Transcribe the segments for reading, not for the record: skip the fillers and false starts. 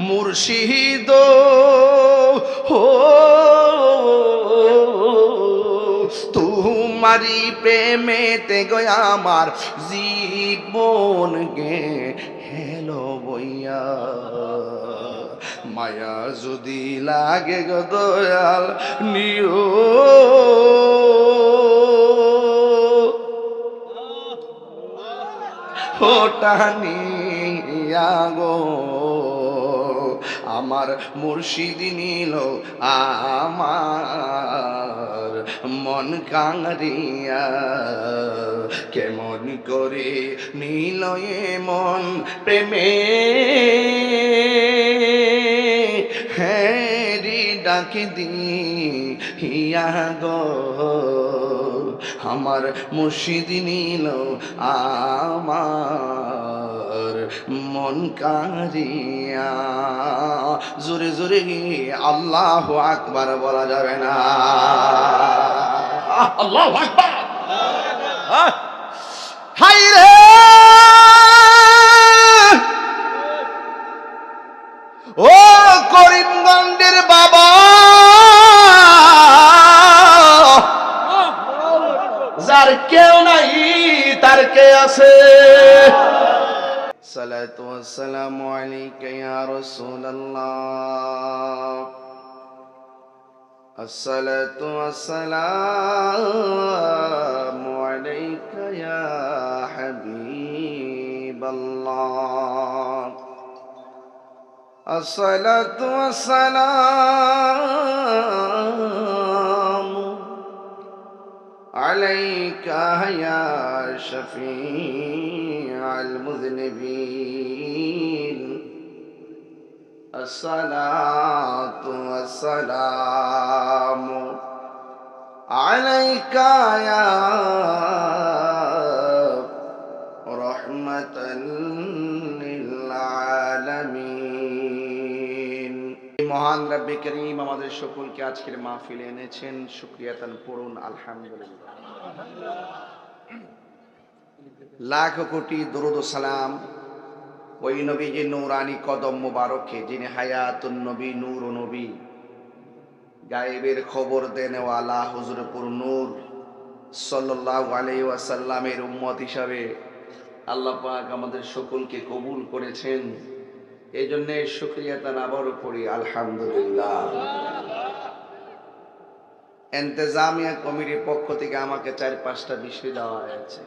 মুর্শিদ হো তোমারি প্রেমেতে গয়া আমার জীবন গে হেলো বইয়া মায়া যদি লাগে গো দয়াল নিও টানিয়া গো আমার মুর্শিদ নিল আমার মন কাঙরিয়া কেমন করে নিল মন প্রেমে হ্যারি ডাকি দিয়া গো আমার মুর্শিদ নিল আমার মন কারিয়া জোরে জোরে আল্লাহু আকবার বলা যাবে না আল্লাহু আকবার হাই রে ও করিমগঞ্জের বাবা যার কেউ নাই তার কে আছে সালাতু ওয়াসসালামু আলাইকা ইয়া রাসূলুল্লাহ আসসালাতু ওয়াসসালামু আলাইকা ইয়া হাবিবাল্লাহ আসসালাতু ওয়াসসালামু عليك يا شفيع المذنبين الصلاة والسلام عليك يا رحمة للعالمين মহান রব্বে করিম আমাদের সকলকে আজকের মাহফিলে এনেছেন শুকরিয়াতান পড়ুন আলহামদুলিল্লাহ লাখ কোটি দরুদ ও সালাম ওই নবীজির নূরানি কদম মোবারকে যিনি হায়াতুন নবী নূর ও নবী গায়েবের খবর দেনেওয়ালা হুজুরপুর নূর সাল্লাল্লাহু আলাইহি ওয়াসাল্লামের উম্মত হিসাবে আল্লাহ পাক আমাদের সকলকে কবুল করেছেন এই জন্য শুকরিয়াতান আবারও পড়ি আলহামদুলিল্লাহ ইন্তেজামিয়া কমিটির পক্ষ থেকে আমাকে 4-5টা বিষয় দেওয়া হয়েছে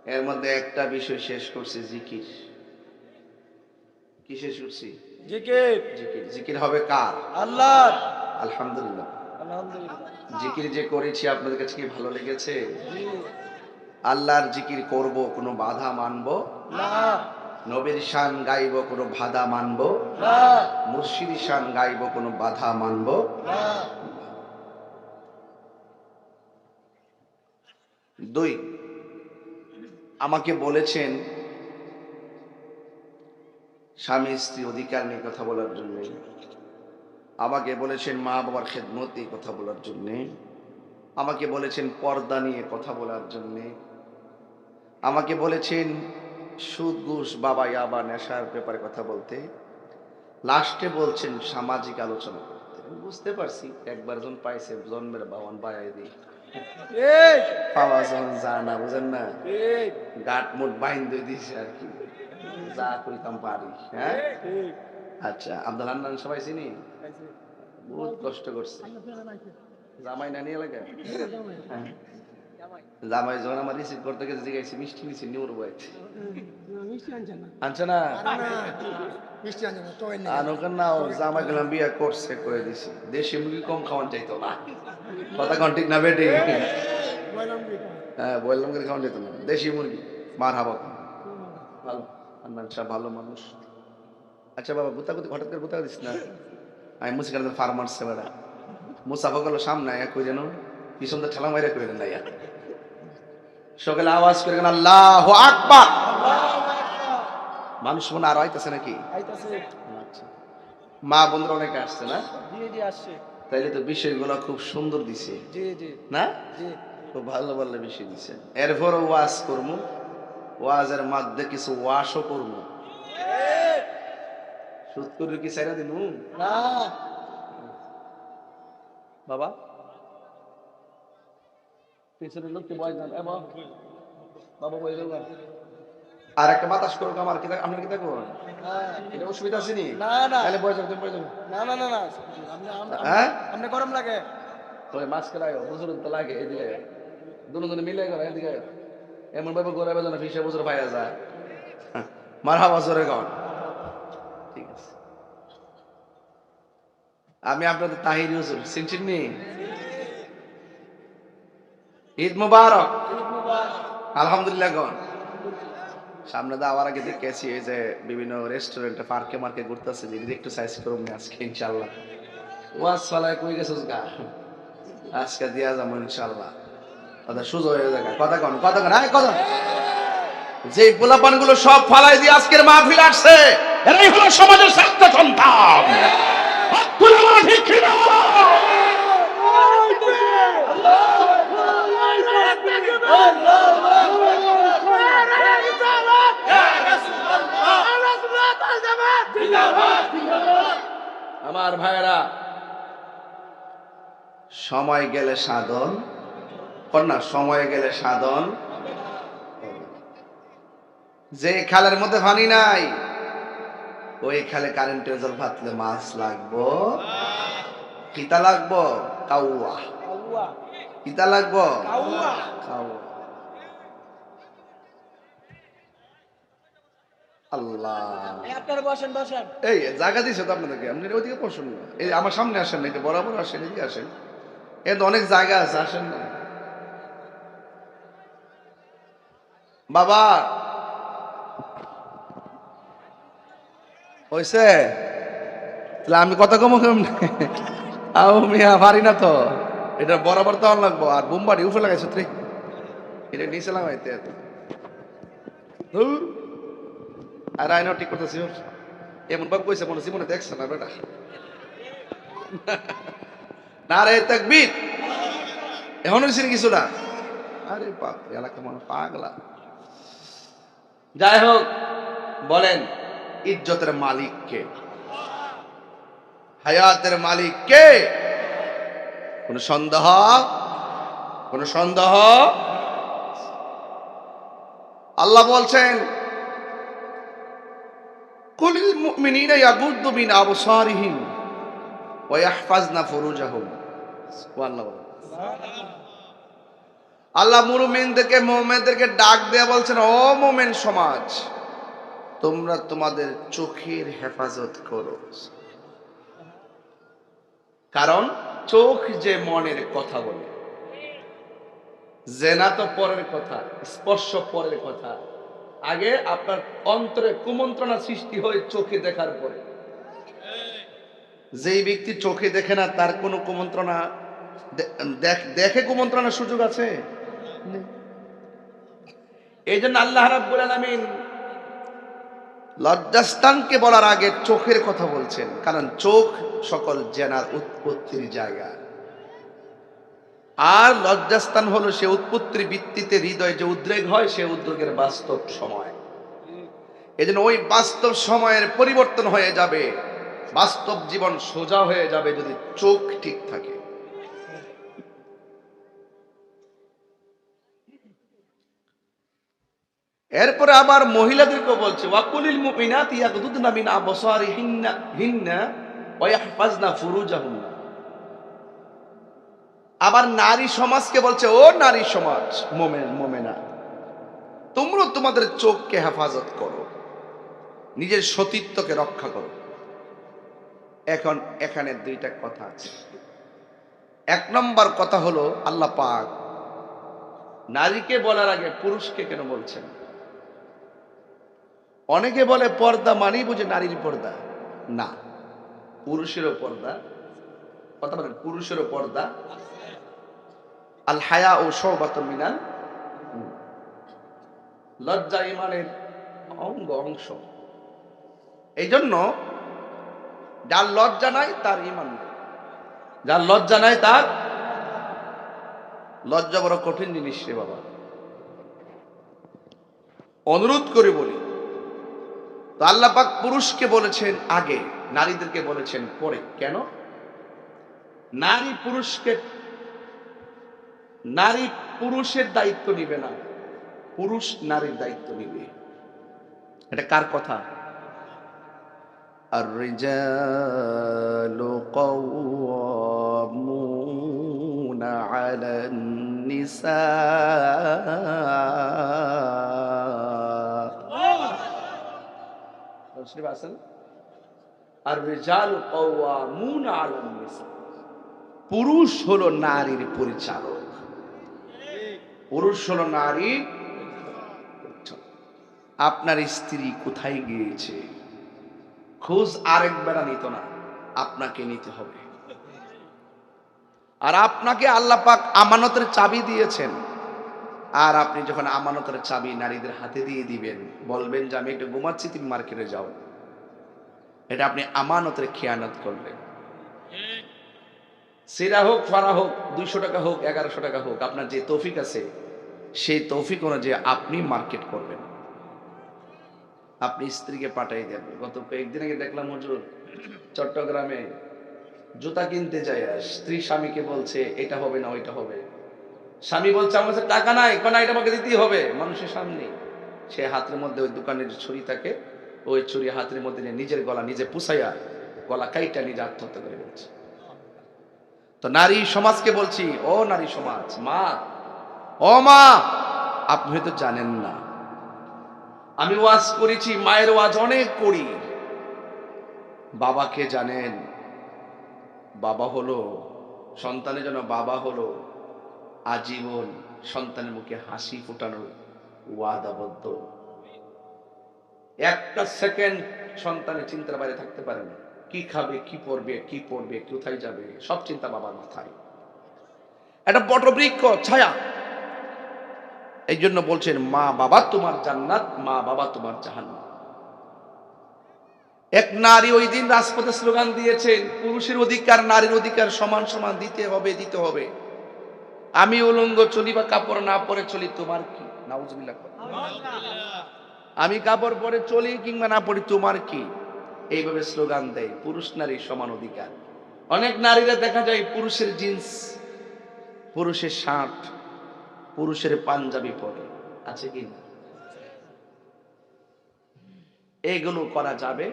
এর মধ্যে একটা বিষয় শেষ করছি জিকির কি শেষ করছি জিকির জিকির জিকির হবে কার আল্লাহর আলহামদুলিল্লাহ আলহামদুলিল্লাহ জিকির যে করেছি আপনাদের কাছে কি ভালো লেগেছে আল্লাহর জিকির করব কোনো বাধা মানব না নবীর শান গাইব কোনো বাধা মানব না মুর্শিদের শান গাইব কোনো বাধা মানব না 2 আমাকে বলেছেন স্বামী স্ত্রী অধিকার নিয়ে কথা বলার জন্য আমাকে বলেছেন মা বাবার খেদমত নিয়ে কথা বলার জন্য আমাকে বলেছেন পর্দা নিয়ে কথা বলার জন্য আমাকে বলেছেন সুদ ঘুষ বাবা ইয়াবা নেশার ব্যাপারে কথা বলতে লাস্টে বলছেন সামাজিক আলোচনা করতে বুঝতে পারছি একবার জন পাইছে জন্মের বাবান বায়াই দিই এই পাওয়া যখন জানা বুঝেন না এই গাট মুট বাইন দিয়ে দিছে আর কি যা কইতাম পারি হ্যাঁ এই আচ্ছা আব্দুল হান্নান সবাই চিনি বহুত কষ্ট করছে জামাই নানি এলাকা হ্যাঁ। জামাই যখন আমার রিসিভ করতে গেছে জিজ্ঞাসা মিষ্টি মিষ্টি নিউর বয় আনছে না আনোকার না জামাই গেলাম বিয়া করছে করে দিছি দেশি মুরগি কম খাওয়ান চাইতো না কথা কন ঠিক না বেটে হ্যাঁ বললাম করে খাওয়ান যেত না দেশি মুরগি মার হাবা ভালো আন্নান সাহেব ভালো মানুষ আচ্ছা বাবা গুতাগুতি হঠাৎ করে গুতা দিস না আমি মুসিকার ফার্মার্সে বেড়া মুসাফা গেল সামনে কই যেন পিছন তো ঠেলা মাইরা কই না সকালে আওয়াজ করে কেন আল্লাহু আকবার মানুষ মনে আরো আইতেছে নাকি আচ্ছা মা বন্ধুরা অনেকে আসছে না আসছে তাইলে তো বিষয়গুলো খুব সুন্দর দিছে জি জি না জি খুব ভালো ভালো বিষয় দিছে এরপরও ওয়াজ করবো ওয়াজের মধ্যে কিছু ওয়াশও করবো সুদ করে কি সাইরা দিনু না বাবা? পিছনের লোককে বয় দেন বাবা বই দেবো আর একটা বাতাস করুক আমার কি আপনার কি দেখো এটা অসুবিধা আছে নি? না না তাহলে বয় যাবে তুমি বয় যাবে না না না না হ্যাঁ আপনি গরম লাগে ওই মাস্ক লাগাও বুঝুন তো লাগে এদিকে দুজনে মিলে গেল এদিকে এমন ভাবে গোড়া বেজনা ফিসে বছর পাইয়া যায় মারা বছরে কন ঠিক আছে আমি আপনাদের তাহির হুজুর চিনছেন নি? ঈদ মুবারক আলহামদুলিল্লাহ গন সামনে তো আবার আগে দেখেছি এই যে বিভিন্ন রেস্টুরেন্টে পার্কে মার্কে ঘুরতেছে যে একটু সাইজ করুন আজকে ইনশাল্লাহ ওয়াজ ফালায় কই গেছিস গা আজকে দিয়া যাবো ইনশাল্লাহ কথা সুযোগ হয়ে যাবে কথা কন আয় কথা যে পোলাপান গুলো সব ফালাই দিয়ে আজকের মাহফিল আসছে এরাই হলো সমাজের ছাত্র সন্তান ঠিক কিনা? আমার ভাইরা সময় গেলে সাধন কন্যা সময় গেলে সাধন যে খালের মধ্যে পানি নাই ওই খালে কারেন্টের জল ফাটলে মাছ লাগবো কিতা লাগবো কাউয়া কিতা লাগবো কাউয়া আল্লাহ আপনারা বসেন বসেন এই জায়গা দিছে তো আপনাদেরকে আপনি ওইদিকে বসুন না এই আমার সামনে আসেন না বরাবর আসেন এদিকে আসেন এর তো অনেক জায়গা আছে আসেন না বাবা হইছে তাহলে আমি কত কম আমি পারি না তো এটা বরাবর তো লাগবো আর বোমবাড়ি উপরে লাগাইছো তুই এটা নিচে লাগাইতে আর আইনাও ঠিক করতেছি এমন ভাবে কইছে মনে জীবনে দেখছে না বেটা না রে তাকবীর এখন হইছে কিছু না আরে বাপ এলাকা মানুষ পাগলা যাই হোক বলেন ইজ্জতের মালিক কে হায়াতের মালিক কে কোন সন্দেহ আল্লাহ বলছেন কুলিল মুমিনিনা ইয়াগুদ্দু মিন আবসারিহিম ওয়া ইয়াহফাজনা ফুরুজাহুম সুবহানাল্লাহ আল্লাহ মুমিনদেরকে ডাক দেয়া বলছেন ও মুমিন সমাজ তোমরা তোমাদের চোখের হেফাজত করো কারণ চোখ যে মনের কথা বলে জেনা তো পরের কথা স্পর্শ পরের কথা আগে আপনার অন্তরে কুমন্ত্রণা সৃষ্টি হয় চোখে দেখার পরে যেই ব্যক্তি চোখে দেখে না তার কোনো কুমন্ত্রণা দেখে কুমন্ত্রণার সুযোগ আছে এই জন্য আল্লাহ রাব্বুল আলামিন লজ্জাস্থানকে বলার আগে চোখের কথা বলছেন কারণ চোখ সকল জেনার উৎপত্তির জায়গা আর লজ্জাস্থান হলো সে উৎপত্তির ভিত্তিতে হৃদয় যে উদ্রেক হয় সে উদ্রেকের বাস্তব সময় এজন্য ওই বাস্তব সময়ের পরিবর্তন হয়ে যাবে বাস্তব জীবন সোজা হয়ে যাবে যদি চোখ ঠিক থাকে এরপরে আবার মহিলাদেরকে বলছে ওয়াকুলিল মুমিনাতি ইয়াগদুদনা মিন আবসারিহিন্না ওয়া ইয়াহফাজনা ফুরুজাহুন্না আবার নারী সমাজকে বলছে ও নারী সমাজ মোমেনা তোমরা তোমাদের চোখকে হেফাজত করো নিজের সতীত্বকে রক্ষা করো এখন এখানে দুইটা কথা আছে এক নম্বর কথা হলো আল্লাহ পাক নারীকে বলার আগে পুরুষকে কেন বলছেন অনেকে বলে পর্দা মানেই বুঝে নারীর পর্দা না পুরুষেরও পর্দা কথা বলেন পুরুষেরও পর্দা আল হায়া ও শুবাতুম মিনাল লজ্জা ঈমানের অংশ এই জন্য যার লজ্জা নাই তার ঈমান নেই যার লজ্জা নাই তার লজ্জা বড় কঠিন জিনিস রে বাবা অনুরোধ করে বলি তো আল্লাহ পাক পুরুষকে বলেছেন আগে, নারীদেরকে বলেছেন পরে। কেন? নারী পুরুষের দায়িত্ব নিবে না, পুরুষ নারীর দায়িত্ব নিবে। এটা কার কথা? আর-রিজালু কাওয়ামুনা আলান নিসা। আর-রিজালু কাওয়ামুনা আলান নিসা। পুরুষ হলো নারীর পরিচালক, পুরুষ হলো নারী। আপনার স্ত্রী কোথায় গিয়েছে খোঁজ আরেক বেড়া নিত না, আপনাকে নিতে হবে। আর আপনাকে আল্লাহ পাক আমানতের চাবি দিয়েছেন, আর আপনি যখন আমানতের চাবি নারীদের হাতে দিয়ে দিবেন, বলবেন যে আমি একটু ঘুমাচ্ছি, তুমি মার্কেটে যাও, এটা আপনি আমানতের খেয়ানত করলেন। সিরা হোক, ফারা হোক, 200 টাকা হোক, 1100 টাকা হোক, আপনার যে তৌফিক আছে সেই তৌফিক অনুযায়ী আপনি মার্কেট করবেন, আপনি স্ত্রীকে পাঠাই দেন। গত কয়েকদিন আগে দেখলাম হুজুর চট্টগ্রামে জুতা কিনতে যায়, স্ত্রী স্বামীকে বলছে এটা হবে না ওইটা হবে। স্বামী বলছে আমার কাছে টাকা নাই, কোন এটা আমাকে দিতেই হবে মানুষের সামনে। সে হাতের মধ্যে ওই দোকানের ছুরি থাকে, ওই ছুরি হাতের মধ্যে নিয়ে নিজের গলা নিজে পুষাইয়া গলা কাইটা নিজে আত্মহত্যা করে ফেলছে। তো নারী সমাজকে বলছি, ও নারী সমাজ, মা, ও মা, আপনি হয়তো জানেন না, আমি ওয়াজ করেছি, মায়ের ওয়াজ অনেক করি। বাবাকে জানেন, বাবা হলো সন্তানের জন্য, বাবা হলো আজীবন সন্তানের মুখে হাসি ফোটানোর ওয়াদাবদ্ধ। একটা সেকেন্ড সন্তানের চিন্তার বাইরে থাকতে পারে না। কি খাবে, কি পরবে, কি পড়বে, কোথায় যাবে, সব চিন্তা বাবার মাথায়। একটা বটবৃক্ষ ছায়া। এই জন্য বলছেন মা বাবা তোমার জান্নাত, মা বাবা তোমার জাহান্নাম। এক নারী ওই দিন রাজপথে স্লোগান দিয়েছেন, পুরুষের অধিকার নারীর অধিকার সমান সমান দিতে হবে, দিতে হবে। আমি উলঙ্গ চলি বা কাপড় না পরে চলি, তোমার কি? নাউজুবিল্লাহ। আমি কাপড় পরে চলি কিংবা না পড়ি, তোমার কি? এইভাবে স্লোগান দেয় পুরুষ নারী সমান অধিকার। অনেক নারীরা দেখা যায় পুরুষের জিন্স, পুরুষের শার্ট, পুরুষের পাঞ্জাবি পরে, আছে কি না? এগুলো করা যাবে?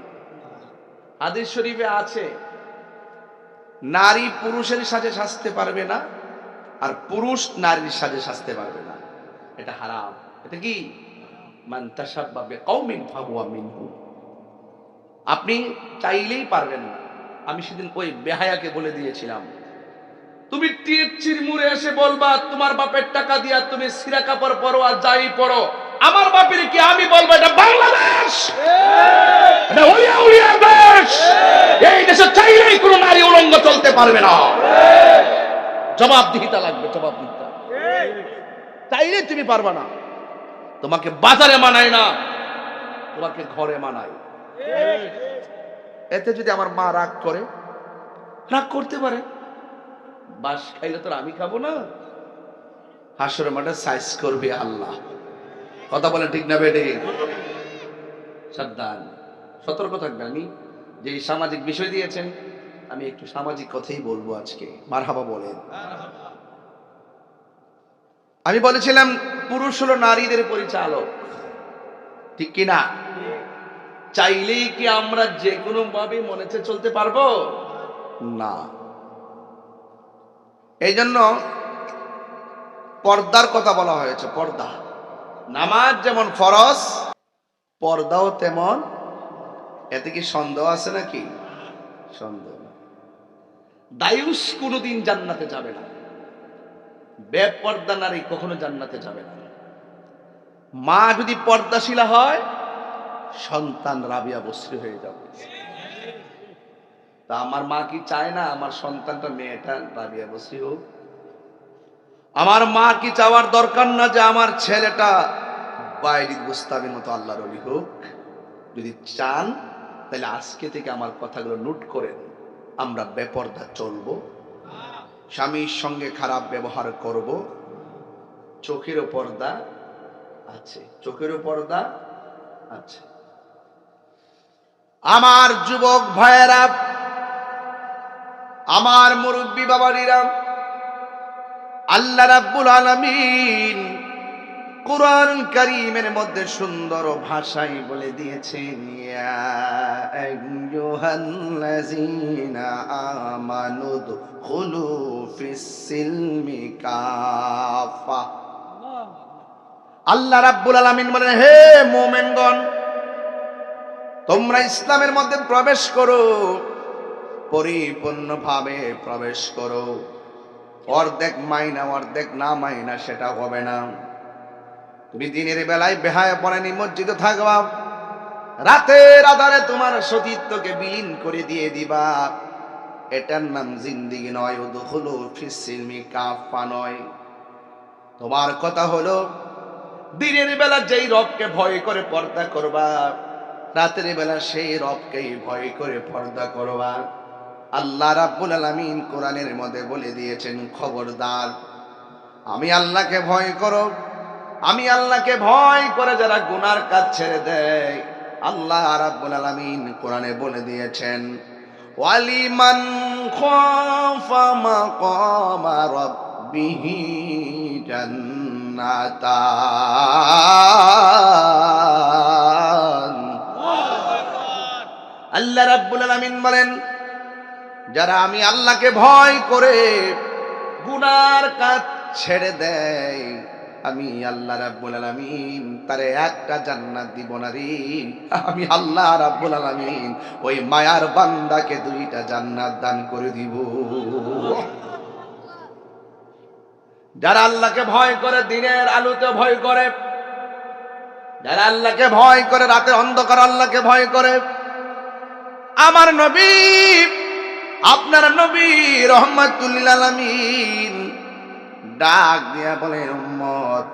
হাদিস শরীফে আছে নারী পুরুষের সাজে সাজতে পারবে না, আর পুরুষ নারীর সাজে সাজতে পারবে না। এটা হারাম। এটা কি? মান তাশাব্বা বিকাউমিন ফাহুয়া মিনহুম। আপনি চাইলেই পারবেন না। আমি সেদিন ওই বেহায়াকে বলে দিয়েছিলাম, তুমি টিএচির মুড়ে এসে বলবা তোমার বাপের টাকা দিয়া তুমি সিরা কাপড় পরো আর যাই পরো, আমার বাপের কি আমি বলবো এটা বাংলাদেশ, এটা ওলিয়া উলিয়ার দেশ। এই দেশে চাইলেই কোনো নারী উলঙ্গ চলতে পারবে না। জবাবদিহিতা লাগবে, জবাবদিহিতা। চাইলে তুমি পারবা না। তোমাকে বাজারে মানায় না, তোমাকে ঘরে মানায়। এতে যদি আমার মা রাগ করে, রাগ করতে পারে, বাস খাইলে তো আমি খাবো না। হাসরের মাঠে সাইজ করবে আল্লাহ। কথা বলে ঠিক না বেটে? সাবধান, সতর্ক থাকবে। আমি যে সামাজিক বিষয় দিয়েছেন, আমি একটু সামাজিক কথাই বলবো আজকে। মারহাবা বলেন। আমি বলেছিলাম পুরুষ হলো নারীদের পরিচালক, ঠিক কি না? চাইলেই কি আমরা যে কোনো ভাবে মনে চেয়ে চলতে পারবো না। এই জন্য পর্দার কথা বলা হয়েছে। পর্দা, নামাজ যেমন ফরজ, পর্দাও তেমন। এতে কি সন্দেহ আছে নাকি? সন্দেহ না। দায়ুস কোনোদিন জান্নাতে যাবে না, বেপর্দা নারী কখনো জান্নাতে যাবে না। মা যদি পর্দাশীলা হয়, সন্তান রাবিয়া বস্রী হয়ে যাবে। তা আমার মা কি চায় না আমার সন্তানটা, মেয়েটা রাবিয়া বস্রী হোক? আমার মা কি চাওয়ার দরকার না যে আমার ছেলেটা বাইরে বুস্তাবের মতো আল্লাহর ওলি হোক? যদি চান তাহলে আজকে থেকে আমার কথাগুলো নোট করেন। আমরা বেপর্দা চলবো, স্বামীর সঙ্গে খারাপ ব্যবহার করব, চোখেরও পর্দা আছে, চোখেরও পর্দা আছে। আমার যুবক ভাইয়েরা, আমার মুরব্বী বাবারিরা, আল্লাহ রাব্বুল আলামিন কুরআন কারীমের মধ্যে সুন্দর ভাষায় বলে দিয়েছেন, ইয়া আইয়ুহাল্লাযীনা আমানু দুখুলু ফিস-সিলমি কাফা। আল্লাহ রাব্বুল আলামিন বলেন, হে মুমিনগণ, তোমরা ইসলামের মধ্যে প্রবেশ করো, পরিপূর্ণভাবে প্রবেশ করো। অর্ধেক মাইনা অর্ধেক না মাইনা সেটা হবে না। তুমি দিনের বেলায় বেহায়াপনা নিমজ্জিত থাকবা, রাতের আধারে তোমার সতীত্বকে বিলীন করে দিয়ে দিবা। এটার নাম জিন্দেগি নয়, উদখুলু ফিস-সিলমি কাফা নয়। তোমার কথা হলো দিনের বেলা যেই রবকে ভয় করে পর্দা করবা, রাতের বেলা সেই রবকেই ভয় করে পর্দা করবা। আল্লাহ রাব্বুল আলামিন কোরআনের মধ্যে বলে দিয়েছেন, খবরদার, আমি আল্লাহকে ভয় করো। আমি আল্লাহকে ভয় করে যারা গুনার কাজ ছেড়ে দেয়, আল্লাহ রাব্বুল আলামিন কোরআনে বলে দিয়েছেন, ওয়ালিমান খাফা মাকামা রাব্বিহি জান্নাতান। আল্লাহ রাব্বুল আলামিন বলেন, যারা আমি আল্লাহকে ভয় করে গুনার কাজ ছেড়ে দেয়, আমি আল্লাহ রাব্বুল আলামিন তারে একটা জান্নাত দিব না রে। আমি আল্লাহ রাব্বুল আলামিন ওই মায়ার বান্দাকে দুইটা জান্নাত দান করে দিব। যারা আল্লাহকে ভয় করে, দিনের আলোতে ভয় করে, যারা আল্লাহকে ভয় করে, রাতের অন্ধকার আল্লাহকে ভয় করে, আমার নবী, আপনার নবী রহমাতুল লিল আলামিন ডাক দিয়া বলেন, উম্মত,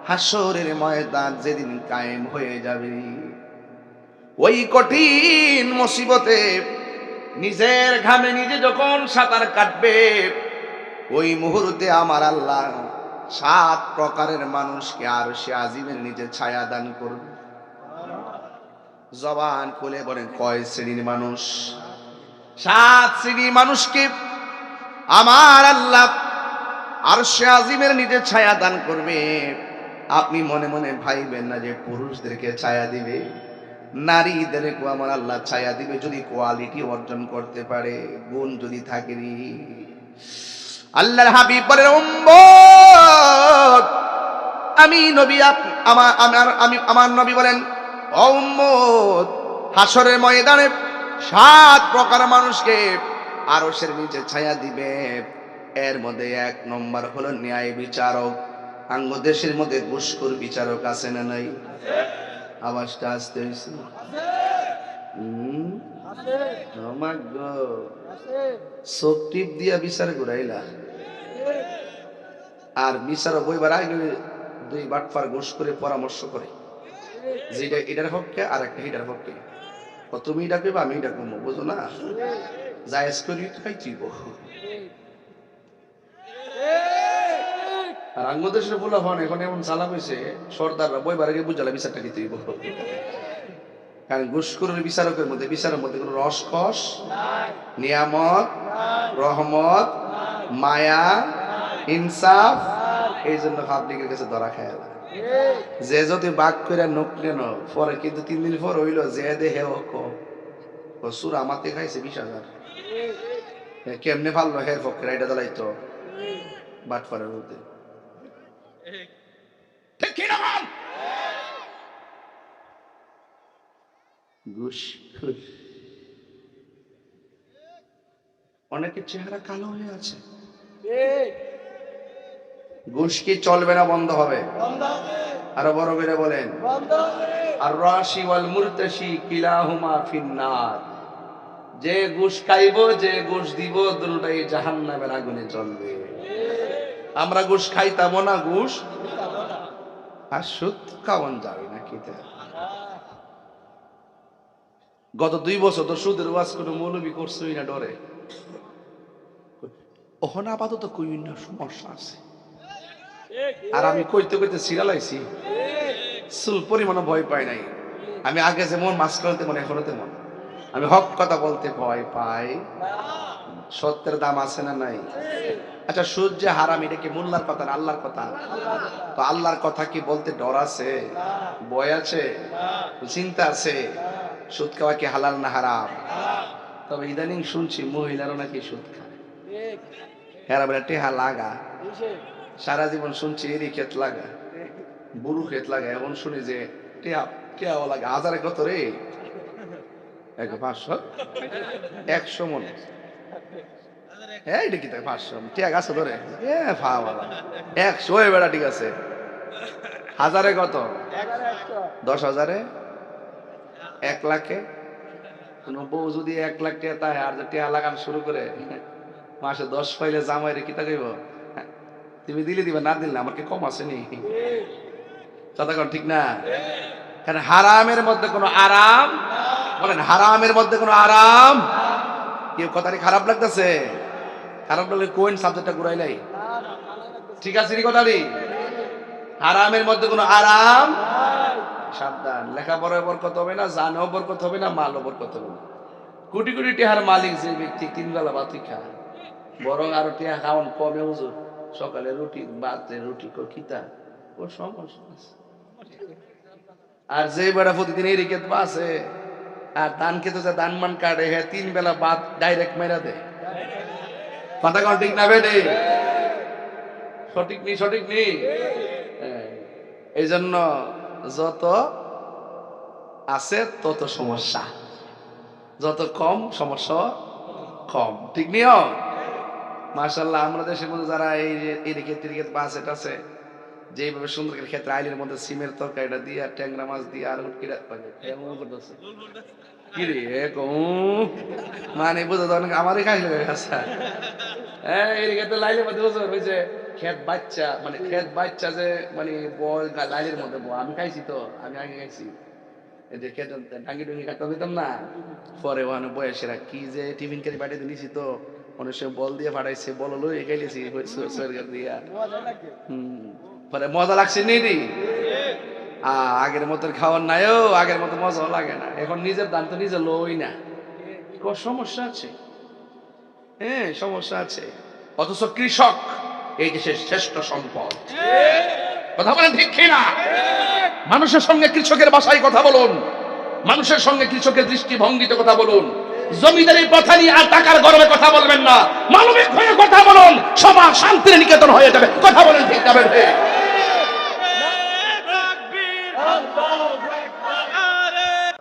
হাসরের ময়দান যেদিন কায়েম হয়ে যাবে, ওই কঠিন মুসিবতে নিজের ঘামে নিজে যখন সাঁতার কাটবে, ওই মুহূর্তে আমার আল্লাহ 7 প্রকারের মানুষকে আরশে আজিমের নিচে ছায়া দান করবে। জবান খুলে বলেন, কয় শ্রেণীর মানুষ? 7 শ্রেণীর মানুষকে আমার আল্লাহ আরশে আজিমের নিচে ছায়া দান করবে। আপনি মনে মনে ভাইবেন না যে পুরুষদেরকে ছায়া দিবে, নারীদেরকে আমার আল্লাহ ছায়া দিবে, যদি কোয়ালিটি অর্জন করতে পারে, গুণ যদি থাকে। আল্লাহর হাবিব বলেন, উম্মত, আমি নবী, আমার নবী বলেন, ও উম্মত, হাসরের ময়দানে 7 প্রকার মানুষকে আরশের নিচে ছায়া দিবে। এর মধ্যে 1 নম্বর হলো ন্যায় বিচারক। আঙ্গ দেশের মধ্যে ঘুষখোর বিচারক আছে না নাই? আওয়াজটা আসতে হয়েছে। চোখ টিপ দিয়া বিচার ঘুরাইলা, আর বিচারক বইবার আগে 2 বাটফার ঘুষ করে পরামর্শ করে, যেটা এটার পক্ষে আর একটা এটার পক্ষে। তুমি এটা কইবা, আমি এটা কমবো, বুঝো না? জায়েজ করি খাই চিব। আর আঙ্গদেশের বলা হন এখন এমন চালা হয়েছে, সর্দাররা বইবার আগে বুঝালা বিচারটা দিতে হইব। কারণ ঘুষখোরের বিচারকের মধ্যে, বিচারের মধ্যে কোনো রসকস, নিয়ামত, রহমত, মায়া, ইনসাফ, এই জন্য পাবলিকের কাছে ধরা খায় না। যে যদি বাক করে নোক নেন পরে, কিন্তু 3 দিন পর হইল যে দেহে সুর আমাতে খাইছে 20,000, কেমনে ভালো হের পক্ষে এটা দালাইতো বাটফারের মধ্যে। অনেকের চেহারা কালো হয়ে আছে। ঘুষ কি চলবে না বন্ধ হবে? আরো বড় করে বলেন, আর রাশি ওয়াল মুরতাশি কিলাহুমা ফিন্নার। যে ঘুষ খাইব, যে ঘুষ দিব, দুটোই জাহান্নামের আগুনে জ্বলবে। আমরা ঘুষ খাইতাম না, ঘুষ আর সুদ খাওয়ান যাবে না খেতে। গত 2 বছর তো সুদের ওয়াজ করে মৌলবি করছই না, ডরে। ওখানে আপাতত কই না, সমস্যা আছে। আর আমি কইতে কইতে সিরালাইছি, চুল পরিমাণও ভয় পাই নাই। আমি আগে যেমন মাছ কালতে মনে, এখনো তেমন। আমি হক কথা বলতে ভয় পাই। সত্যের দাম আছে না নাই? আচ্ছা, সুদ যে হারাম, এটা কি মোল্লার কথা না আল্লাহর কথা? তো আল্লাহর কথা কি বলতে ডর আছে, ভয় আছে, চিন্তা আছে? সুদ খাওয়া কি হালাল না হারাম? তবে ইদানিং শুনছি মহিলারও নাকি সুদ খায়। হ্যাঁ বলে টেহা লাগা, সারা জীবন শুনছি এরই ক্ষেত লাগা, বুড়ু ক্ষেত লাগা, এখন শুনি যে টেহা টেহাও লাগা। হাজারে কত রে? 500 100 মন। হ্যাঁ এটা কি তাই 500 টেহা গাছে ধরে 100 বেড়া, ঠিক আছে। হাজারে কত? 10,000-এ, 1 লাখে? কোন বউ যদি 1 লাখ টাকা তাই আর যে টেহা লাগান শুরু করে, মাসে 10 পাইলে জামাই রে কিতা কইব? তুমি দিলে দিবা, না দিলে আমার কি কম আছে নি? কথা কন ঠিক না? কারণ হারামের মধ্যে কোনো আরাম, বলেন হারামের মধ্যে কোনো আরাম। কি কথাটি খারাপ লাগতেছে? খারাপ লাগলে কোন সাবজেক্টটা ঘুরাইলাই? ঠিক আছে নি কথাটি? হারামের মধ্যে কোনো আরাম। সাবধান, লেখাপড়ায় বরকত হবে না, জানেও বরকত হবে না, মালও বরকত হবে না। কোটি কোটি টেহার মালিক যে ব্যক্তি 3 বেলা ভাতই খায়, বরং আরো টেহা খাওয়ান কমে, হুজুর সকালে রুটি, বাদে রুটি খিতা, ও সমস্যা আছে। আর যে বেড়া প্রতিদিন এই রিকেত বাসে আর দান খেতে যায়, দান মান কাটে, হ্যাঁ 3 বেলা বাদ ডাইরেক্ট মেরা দেয়। কথা কোন ঠিক না বেটে? সঠিক নেই, সঠিক নেই। এই জন্য যত আছে তত সমস্যা, যত কম সমস্যা কম, ঠিক নিও। মাশাআল্লাহ, আমরা দেশের মধ্যে যারা এই রিকেত বাস এটা আছে, যেভাবে সুন্দর করে ক্ষেত্রে আইলের মধ্যে সিমের তরকারিটা দিয়ে ট্যাংরা মাছ দিয়ে আর হুটকিরা করতেছে কি রে মানে বুঝো তো আমারই খাইলে হয়ে গেছে। হ্যাঁ এই ক্ষেত্রে লাইলের মধ্যে বুঝো ওই যে ক্ষেত বাচ্চা, মানে ক্ষেত বাচ্চা যে মানে বল লাইলের মধ্যে আমি খাইছি, তো আমি আগে খাইছি এদের ক্ষেত ডাঙ্গি ডুঙ্গি খাইতে দিতাম না। পরে ওখানে বয়সেরা কি যে টিফিন কারি পাঠিয়ে দিয়েছি, তো অনেক সময় বল দিয়ে পাঠাইছে, বল লই খাইলেছি দিয়া। পরে মজা লাগছে নি রে? আগের মতো খাওয়ার নাইও, আগের মতো মজাও লাগে না। এখন নিজের দাম তো নিজে লই না, সমস্যা আছে। হ্যাঁ সমস্যা আছে। অথচ কৃষক এই দেশের শ্রেষ্ঠ সম্পদ। কথা বলেন ঠিক কিনা? মানুষের সঙ্গে কৃষকের ভাষায় কথা বলুন, মানুষের সঙ্গে কৃষকের দৃষ্টিভঙ্গিতে কথা বলুন। জমিদারির কথা নিয়ে আর টাকার গরমে কথা বলবেন না, মানবিক হয়ে কথা বলুন, সবার শান্তির নিকেতন হয়ে যাবে। কথা বলেন ঠিক না বেঠে?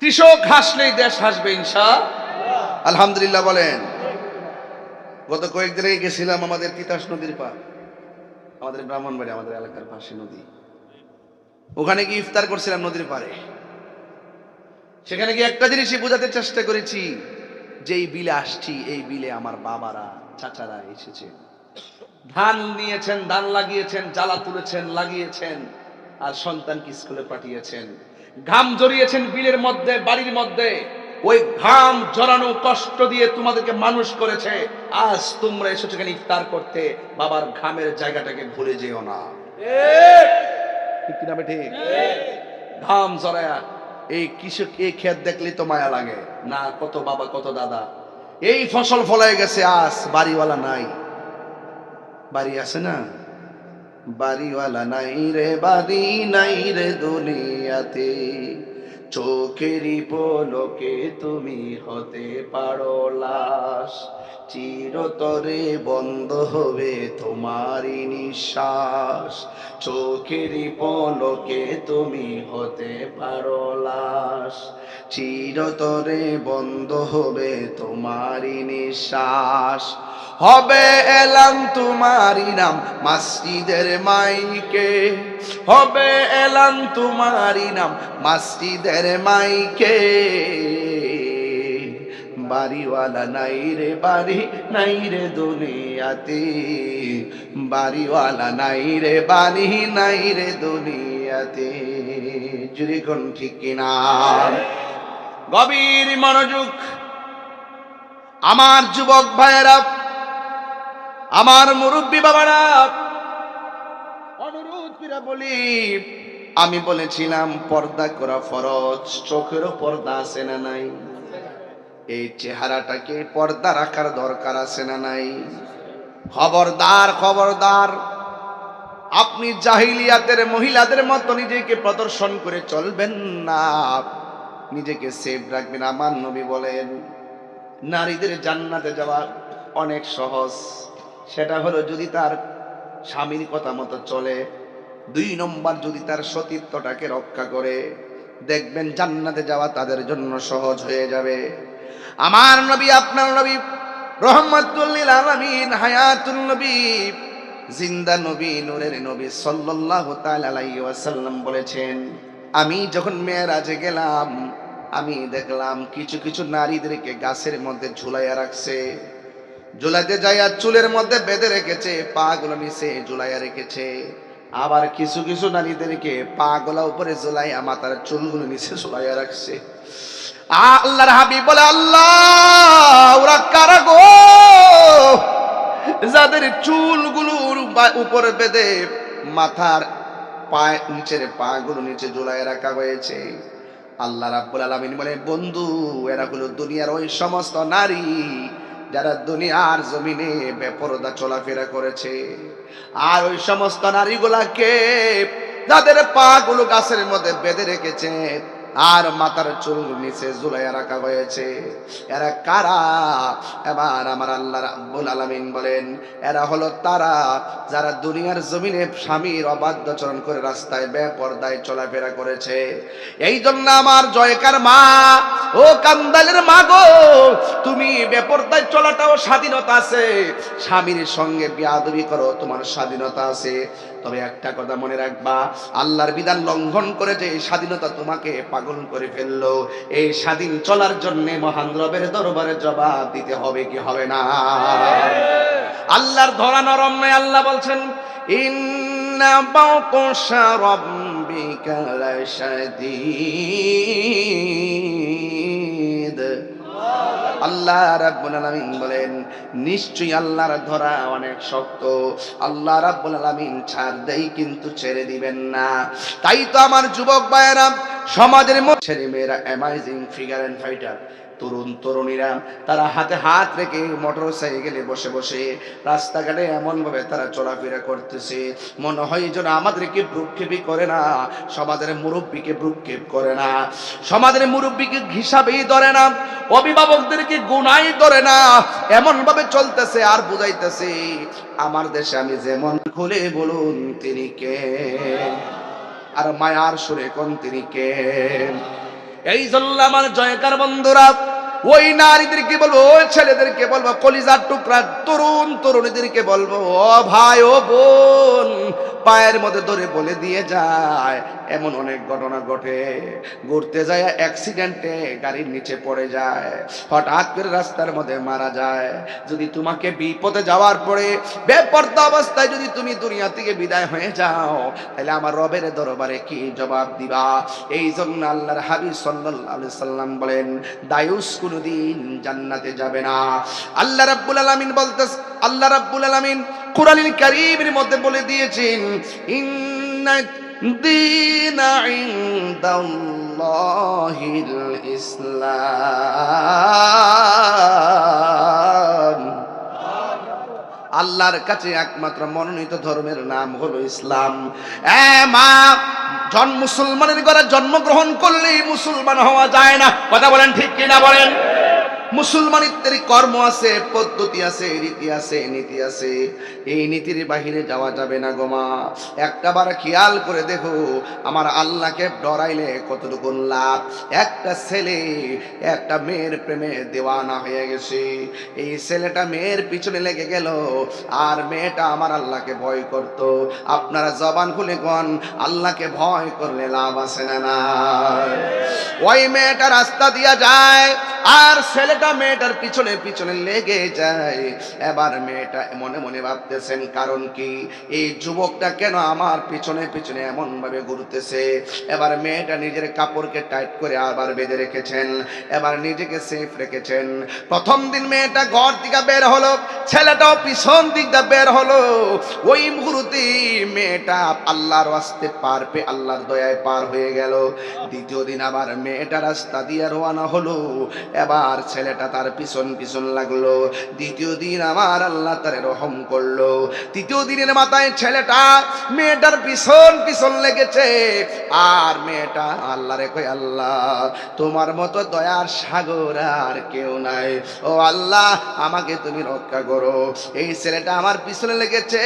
কৃষক হাসলেই দেশ হাসবে ইনশাআল্লাহ। আলহামদুলিল্লাহ বলেন। গত কয়েকদিন আগে গেছিলাম আমাদের তিতাস নদীর পার, আমাদের ব্রাহ্মণবাড়ি, আমাদের এলাকার পাশে নদী। ওখানে গিয়ে ইফতার করছিলাম নদীর পাড়ে। সেখানে গিয়ে একটা জিনিসই বোঝাতে চেষ্টা করেছি, যে এই বিলে আসছি, এই বিলে আমার বাবারা চাচারা এসেছে, ধান নিয়েছেন, ধান লাগিয়েছেন, জ্বালা তুলেছেন, লাগিয়েছেন, আর সন্তানকে স্কুলে পাঠিয়েছেন, ঘাম জড়িয়েছেন বিলের মধ্যে, বাড়ির মধ্যে। ওই ঘাম জড়ানো কষ্ট দিয়ে তোমাদেরকে মানুষ করেছে। আজ তোমরা এসেছো এখানে ইফতার করতে, বাবার ঘামের জায়গাটাকে ভুলে যেও না। ঠিক কিনা বেঠিক? ঘাম জড়ায়া এই কৃষক, এই ক্ষেত দেখলে তো মায়া লাগে না? কত বাবা কত দাদা এই ফসল ফলায় গেছে, আজ বাড়িওয়ালা নাই। বাড়ি আছে না? বাড়িওয়ালা নাই রে, বাড়ি নাই রে দুনিয়াতে, চোখেরই পলকে তুমি হতে পারো লাশ, চিরতরে বন্ধ হবে তোমারই নিঃশ্বাস, চোখেরই পলকে তুমি হতে পারো লাশ, চিরতরে বন্ধ হবে তোমারই নিঃশ্বাস। হবে এলাম তোমারই নাম মসজিদের মাইকে, হবে এলাম তোমারই নাম মসজিদের মাইকে, বাড়িওয়ালা নাই রে, বাড়ি নাই রে দুনিয়াতে, বাড়িওয়ালা নাই রে, বাড়ি নাই রে দুনিয়াতে। জুরি কোন ঠিক কিনা? গভীর মনোযোগ আমার যুবক ভাইয়েরা, আমার মুরব্বী বাবারা, অনুরোধ করে বলি, আমি বলেছিলাম পর্দা করা ফরজ, চোখেরও পর্দা আছে না নাই? এই চেহারাটাকে পর্দা রাখার দরকার আছে না নাই? খবরদার খবরদার, আপনি জাহিলিয়াতের মহিলাদের মতো নিজেকে প্রদর্শন করে চলবেন না, নিজেকে সেফ রাখবেন। আমার নবী বলেন নারীদের জান্নাতে যাওয়া অনেক সহজ, সেটা হলো যদি তার স্বামীর কথা মতো চলে, 2 নম্বর যদি তার সতীত্বটাকে রক্ষা করে, দেখবেন জান্নাতে যাওয়া তাদের জন্য সহজ হয়ে যাবে। আমার নবী, আপনার নবী, রহমাতুল লিল আলামিন, হায়াতুন নবী, জিন্দা নবী, নূরের নবী সাল্লাল্লাহু তাআলা আলাইহি ওয়াসাল্লাম বলেছেন, আমি যখন মেরাজে গেলাম আমি দেখলাম কিছু কিছু নারীদেরকে গাছের মধ্যে ঝুলাইয়া রাখছে, ঝুলাইতে যাইয়া চুলের মধ্যে বেঁধে রেখেছে, পা গুলো নিচে ঝুলাইয়া রেখেছে। আবার কিছু কিছু নারীদেরকে পা গোলা উপরে ঝুলাইয়া মাথার চুলগুলো নিচে ঝুলাইয়া রাখছে। আল্লাহর হাবিব বলে, আল্লাহ, ওরা কারা গো যাদের চুলগুলো উপরে বেঁধে মাথার পায়ের নিচের পা গুলো নিচে ঝুলাইয়া রাখা হয়েছে? আল্লাহ রাব্বুল আলামিন বলে, বন্ধু, এরা হলো দুনিয়ার ওই সমস্ত নারী যারা দুনিয়ার জমিনে বেপরদা চলাফেরা করেছে। আর ওই সমস্ত নারীগুলাকে যাদের পা গুলো গাছের মধ্যে বেঁধে রেখেছে আর মাথার চুল নিচে ঝুলাইয়া রাখা হয়েছে, এরা কারা? এবার আমার আল্লাহ রাব্বুল আলামিন বলেন, এরা হলো তারা যারা দুনিয়ার জমিনে স্বামীর অবাধ্যচরণ করে রাস্তায় বেপরদায় চলাফেরা করেছে। এই জন্য আমার জয়কার মা, ও কান্দালের মা গো, তুমি বেপরদায় চলাটাও স্বাধীনতা আছে, স্বামীর সঙ্গে বিয়াদবি করো, তোমার স্বাধীনতা আছে। তবে একটা কথা মনে রাখবা, আল্লাহর বিধান লঙ্ঘন করে যে স্বাধীনতা তোমাকে পাগল করে ফেললো, এই স্বাধীন চলার জন্য মহান রবের দরবারে জবাব দিতে হবে কি হবে না? আল্লাহর ধরা নরম নয়। আল্লাহ বলছেন, ইন্না বাতাশা রাব্বিকা লাশাদীদ। আল্লাহ রাব্বুল আলামিন বলেন, নিশ্চয়ই আল্লাহর ধরা অনেক শক্ত। আল্লাহ রাব্বুল আলামিন ছাড় দেই কিন্তু ছেড়ে দিবেন না। তাই তো আমার যুবক ভাইয়েরা, সমাজের মধ্যে ছেলে মেয়েরা অ্যামাজিং ফিগার এন্ড ফাইটার, তরুণ তরুণীরা, তারা হাতে হাত রেখে মোটর সাইকেলে বসে বসে রাস্তাঘাটে এমন ভাবে তারা চলাফেরা করতেছে, মনে হয় যেন আমাদেরকে ভ্রুক্ষেপই করে না, সমাজের মুরব্বীকে ভ্রুক্ষেপ করে না, সমাজের মুরব্বীকে হিসাবেই ধরে না, অভিভাবকদেরকে গুনাই ধরে না, এমন ভাবে চলতেছে আর বুঝাইতেছে আমার দেশে আমি যেমন। খুলে বলুন তিনি কে? আর মায়ার সুরে কোন তিনি কে? এই জন্য আমার জয়কার বন্ধুরা, ওই নারীদেরকে বলবো, ওই ছেলেদেরকে বলবো, কলিজার টুকরা তরুণ তরুণীদেরকে বলবো, ও ভাই ও বোন, পায়ের মধ্যে ধরে বলে দিয়ে যায়। এমন অনেক ঘটনা ঘটে, ঘুরতে যায় অ্যাক্সিডেন্টে গাড়ির নিচে পড়ে যায়, হঠাৎ করে রাস্তার মধ্যে মারা যায়। যদি তোমাকে বিপদে যাওয়ার পরে বেপরদা অবস্থায় যদি তুমি দুনিয়া থেকে বিদায় হয়ে যাও, তাহলে আমার রবের দরবারে কি জবাব দিবা? এই জন্য আল্লাহর হাবিব সাল্লাল্লাহু আলাইহি সাল্লাম বলেন, দায়ুস কোনদিন জান্নাতে যাবে না। আল্লাহ রাব্বুল আলামিন বলতেছে, আল্লাহ রাব্বুল আলামিন কুরআনুল কারীমের মধ্যে বলে দিয়েছেন, ইন্না দীনা ইনদাল্লাহিল ইসলাম। আল্লাহর কাছে একমাত্র মনোনীত ধর্মের নাম হলো ইসলাম। মা, মুসলমানের ঘরে জন্মগ্রহণ করলেই মুসলমান হওয়া যায় না। কথা বলেন ঠিক কিনা বলেন? মুসলমানিত্বের কর্ম আছে, পদ্ধতি আছে, রীতি আছে, নীতি আছে। এই নীতির বাহিরে যাওয়া যাবে না গো মা। একটাবার খেয়াল করে দেখো, আমার আল্লাহকে ডরাইলে কতটুকু লাভ। একটা ছেলে একটা মেয়ের প্রেমে দেওয়ানা হয়ে গেছে, এই ছেলেটা মেয়ের পিছনে লেগে গেল আর মেয়েটা আমার আল্লাহকে ভয় করত। আপনারা জবান খুলে কোন, আল্লাহকে ভয় করলে লাভ আছে না না? ওই মেয়েটা রাস্তা দিয়া যায় আর ছেলেটা মেয়েটার পিছনে পিছনে লেগে যায়। এবার মেয়েটা মনে মনে ভাবতেছেন, কারণ কি এই যুবকটা কেন আমার পিছনে পিছনে এমন ভাবে ঘুরতেছে? এবার মেয়েটা নিজের কাপড়কে টাইট করে আবার বেঁধে রেখেছেন, এবার নিজেকে সেফ রেখেছেন। প্রথম দিন মেয়েটা ঘর থেকে বের হলো, ছেলেটাও পিছন দিক দিয়ে বের হলো। ওই মুহূর্তে মেয়েটা আল্লাহর রাস্তে পার পেয়ে আল্লাহর দয়ায় পার হয়ে গেল। দ্বিতীয় দিন আবার মেয়েটা রাস্তা দিয়ে রওনা হলো, এবার ছেলেটা তার পিছন পিছন লাগলো। দ্বিতীয় দিন আমার আল্লাহ তারে রহম করলো। তৃতীয় দিনের মাথায় ছেলেটা মেয়েটার পিছন পিছন লেগেছে। আর মেয়েটা আল্লাহরে কয়, আল্লাহ তোমার মতো দয়ার সাগর আর কেউ নাই, ও আল্লাহ আমাকে তুমি রক্ষা করো। এই ছেলেটা আমার পিছনে লেগেছে,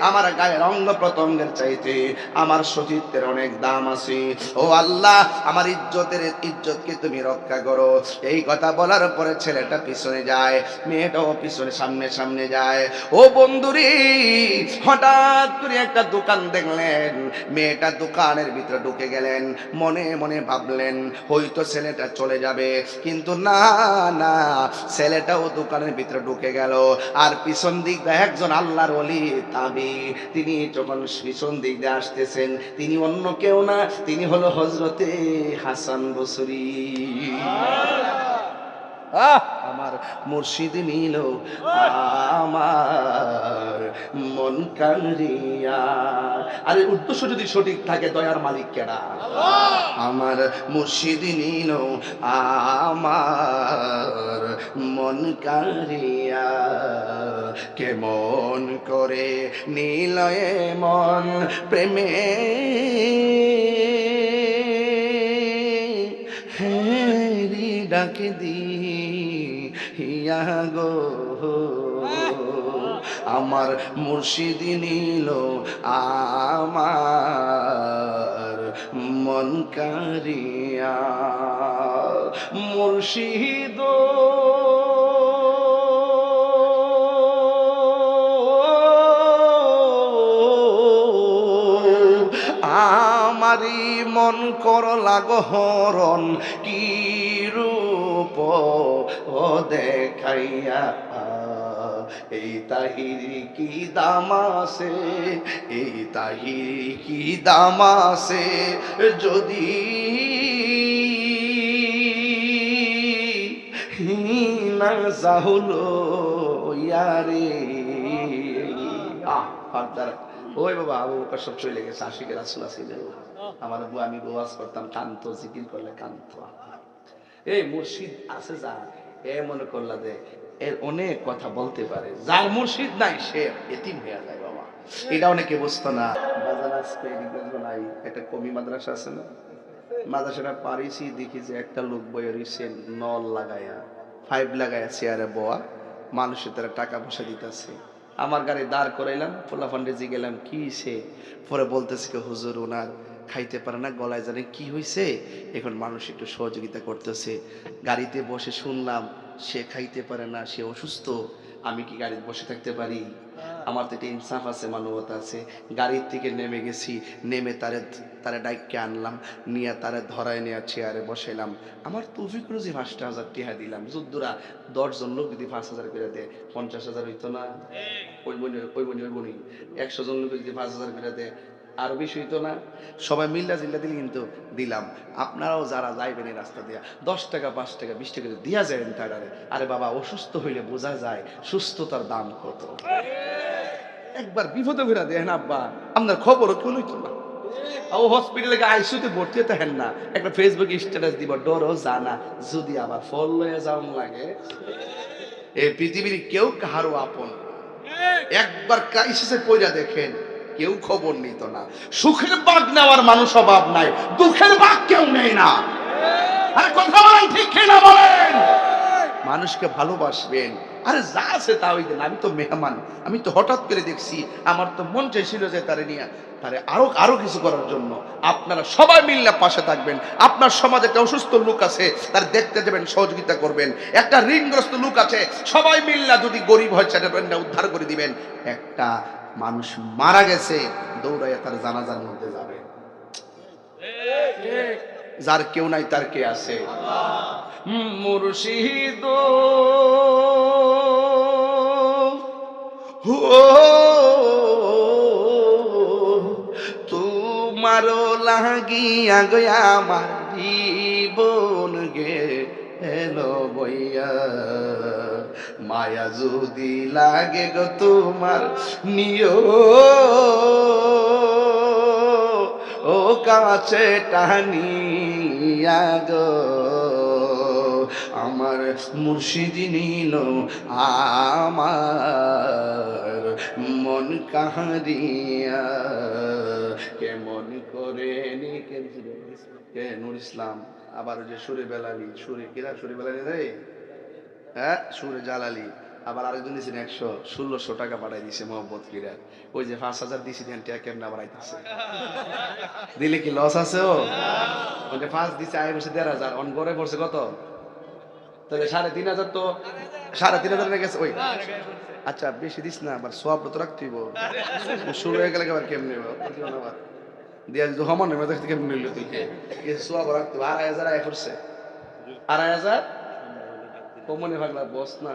আমার গায়ের অঙ্গ প্রত্যঙ্গের চাইতে আমার সতীত্বের অনেক দাম আছে, ও আল্লাহ আমার ইজ্জতকে তুমি রক্ষা করো। এই কথা বলার পরে ছেলেটা পিছনে যায়, মেয়েটাও পিছনে সামনে সামনে যায়। ও বন্ধুরি, হঠাৎ করে একটা দোকান দেখলেন, মেয়েটা দোকানের ভিতরে ঢুকে গেলেন। মনে মনে ভাবলেন হয়তো ছেলেটা চলে যাবে, কিন্তু না না, ছেলেটাও দোকানের ভিতরে ঢুকে গেল। আর পিছন দিক দিয়ে একজন আল্লাহর ওলি তাবি, তিনি যখন পিছন দিক দিয়ে আসতেছেন, তিনি অন্য কেউ না, তিনি হলো হযরতে হাসান বসরি। আমার মুর্শিদ নিল আমার মন কান্দিয়া। আরে উদ্দেশ্য যদি সঠিক থাকে, দয়ার মালিক কেডা? আমার মুর্শিদ নিল আমার মন কান্দিয়া। কেমন করে নিল মন প্রেমে হেরি ডাকে দিয়া গো, আমার মুর্শিদ নিল আমার মন কারিয়া। মুর্শিদ আমারি মন করলা গহরণ, কি রূপ ও দেখাইয়া। এই তাহিরি কি দাম আছে, এই তাহিরি কি দাম আছে, যদি না যাহুলো ইয়ারে। ওই বাবা আবু বকর সব চলে গেছে, আশিকে রাসূল ছিল। আমার বউ, আমি ওয়াজ করতাম, কান্ত, জিকির করলে কান্ত। এই মুর্শিদ আছে যা, এ মনে করলা যে এর অনেক কথা বলতে পারে, যার মুর্শিদ নাই সে এতিম হয়ে যায় বাবা। এটা অনেকে বুঝতো না। বাজার আজকে নাই, একটা কমি মাদ্রাসা আছে না, মাদ্রাসাটা পারিছি, দেখি যে একটা লোক বইয়ে রয়েছে নল লাগাইয়া, 5 লাগাইয়া চেয়ারে বোয়া, মানুষের তারা টাকা পয়সা দিতেছে। আমার গাড়ি দাঁড় করাইলাম, পোলা ফান্ডেজি গেলাম, কি সে? পরে বলতেছে কি হুজুর ওনার খাইতে পারে না, গলায় জানে কি হয়েছে, এখন মানুষ একটু সহযোগিতা করতেছে। গাড়িতে বসে শুনলাম সে খাইতে পারে না, সে অসুস্থ, আমি কি গাড়িতে বসে থাকতে পারি? আমার তো একটা ইনসাফ আছে, মানবতা আছে। গাড়ির থেকে নেমে গেছি, নেমে তারে ডাইককে আনলাম, নিয়ে তারে ধরায় নিয়ে চেয়ারে বসাইলাম। আমার তৌফিক রুজি 5,000 টাকা দিলাম। যুদ্ধরা 10 জন লোক যদি 5,000 করে দেয়, 50,000 হইতো না? ওই বনি 100 জন লোক যদি 5,000 করে দেয়, আরো বেশি হইতো না? সবাই মিল্লা জিল্লা দিলে কিন্তু দিলাম। আপনারাও যারা যাইবেন এই রাস্তা দিয়া 10 টাকা, 5 টাকা, 20 টাকা দিয়া যাবেন তারারে। আরে বাবা, অসুস্থ হইলে বোঝা যায় সুস্থতার দাম কত। একবার বিপদে ঘুরা দেন আব্বা, আপনার খবরও কেউ লইতো না। ও হসপিটালে আইসিইউতে ভর্তি হতে হেন না, একটা ফেসবুকে স্ট্যাটাস দিব, ডরও জানা যদি আবার ফল লয়ে যাওন লাগে। এই পৃথিবীর কেউ কাহারও আপন। একবার ক্রাইসিসে পড়া দেখেন, কেউ খবর নিত না। সুখের ভাগ নেওয়ার মানুষ অভাব নাই, দুঃখের ভাগ কেউ নেই না। আরে কথা বলেন ঠিক কিনা বলেন? মানুষকে ভালোবাসবেন, আরে যা আছে তা ওই দিন। আমি তো মেহমান, আমি তো হঠাৎ করে দেখছি, আমার তো মন চাইছিল যে তারে নিয়ে তারে আরো কিছু করার জন্য। আপনারা সবাই মিললে পাশে থাকবেন। আপনার সমাজে একটা অসুস্থ লোক আছে, তার দেখতে যাবেন, সহযোগিতা করবেন। একটা ঋণগ্রস্ত লোক আছে, সবাই মিললে যদি গরিব হয় সেটা উদ্ধার করে দিবেন। একটা মানুষ মারা গেছে, দৌড়াইয়া তার জানাজার মধ্যে যাবে। যার কেউ নাই তার কে আছে? মুর্শিদ তোমারও লাগিয়া গয়া আমার জীবন গেল বইয়া, মায়া যদি লাগে গো তোমার নিও ও কাছে টানিয়া গো আমার মুর্শিদ নিল আমার মন কাহারিয়া কেমন করে কে নূর ইসলাম আবার ওই যে সুরে বেলালি সুরে কিরা সুরে বেলালি রে হ্যাঁ সুরে জালালি আবার আরেকজন দিয়েছেন 100-1600 টাকা পাঠাই দিছে মোহাম্মদ কিরা ওই যে 5000 দিয়েছি দেন টাকা কেমন বাড়াইতেছে দিলে কি লস আছে ও ওই যে 5 দিছে আয় বসে 1500 অন করে পড়ছে কত তাহলে 3500 তো 3500 লেগে গেছে ওই আচ্ছা বেশি দিস না আবার সব তো রাখতেইব শুরু হয়ে গেলে আবার কেমনে আবার দিয়া যদি হমন নেবে দেখতে কেমনে নিল তুই এই সব রাখতে 2500 আয় করছে 2500 কমনে ভাগলা বস না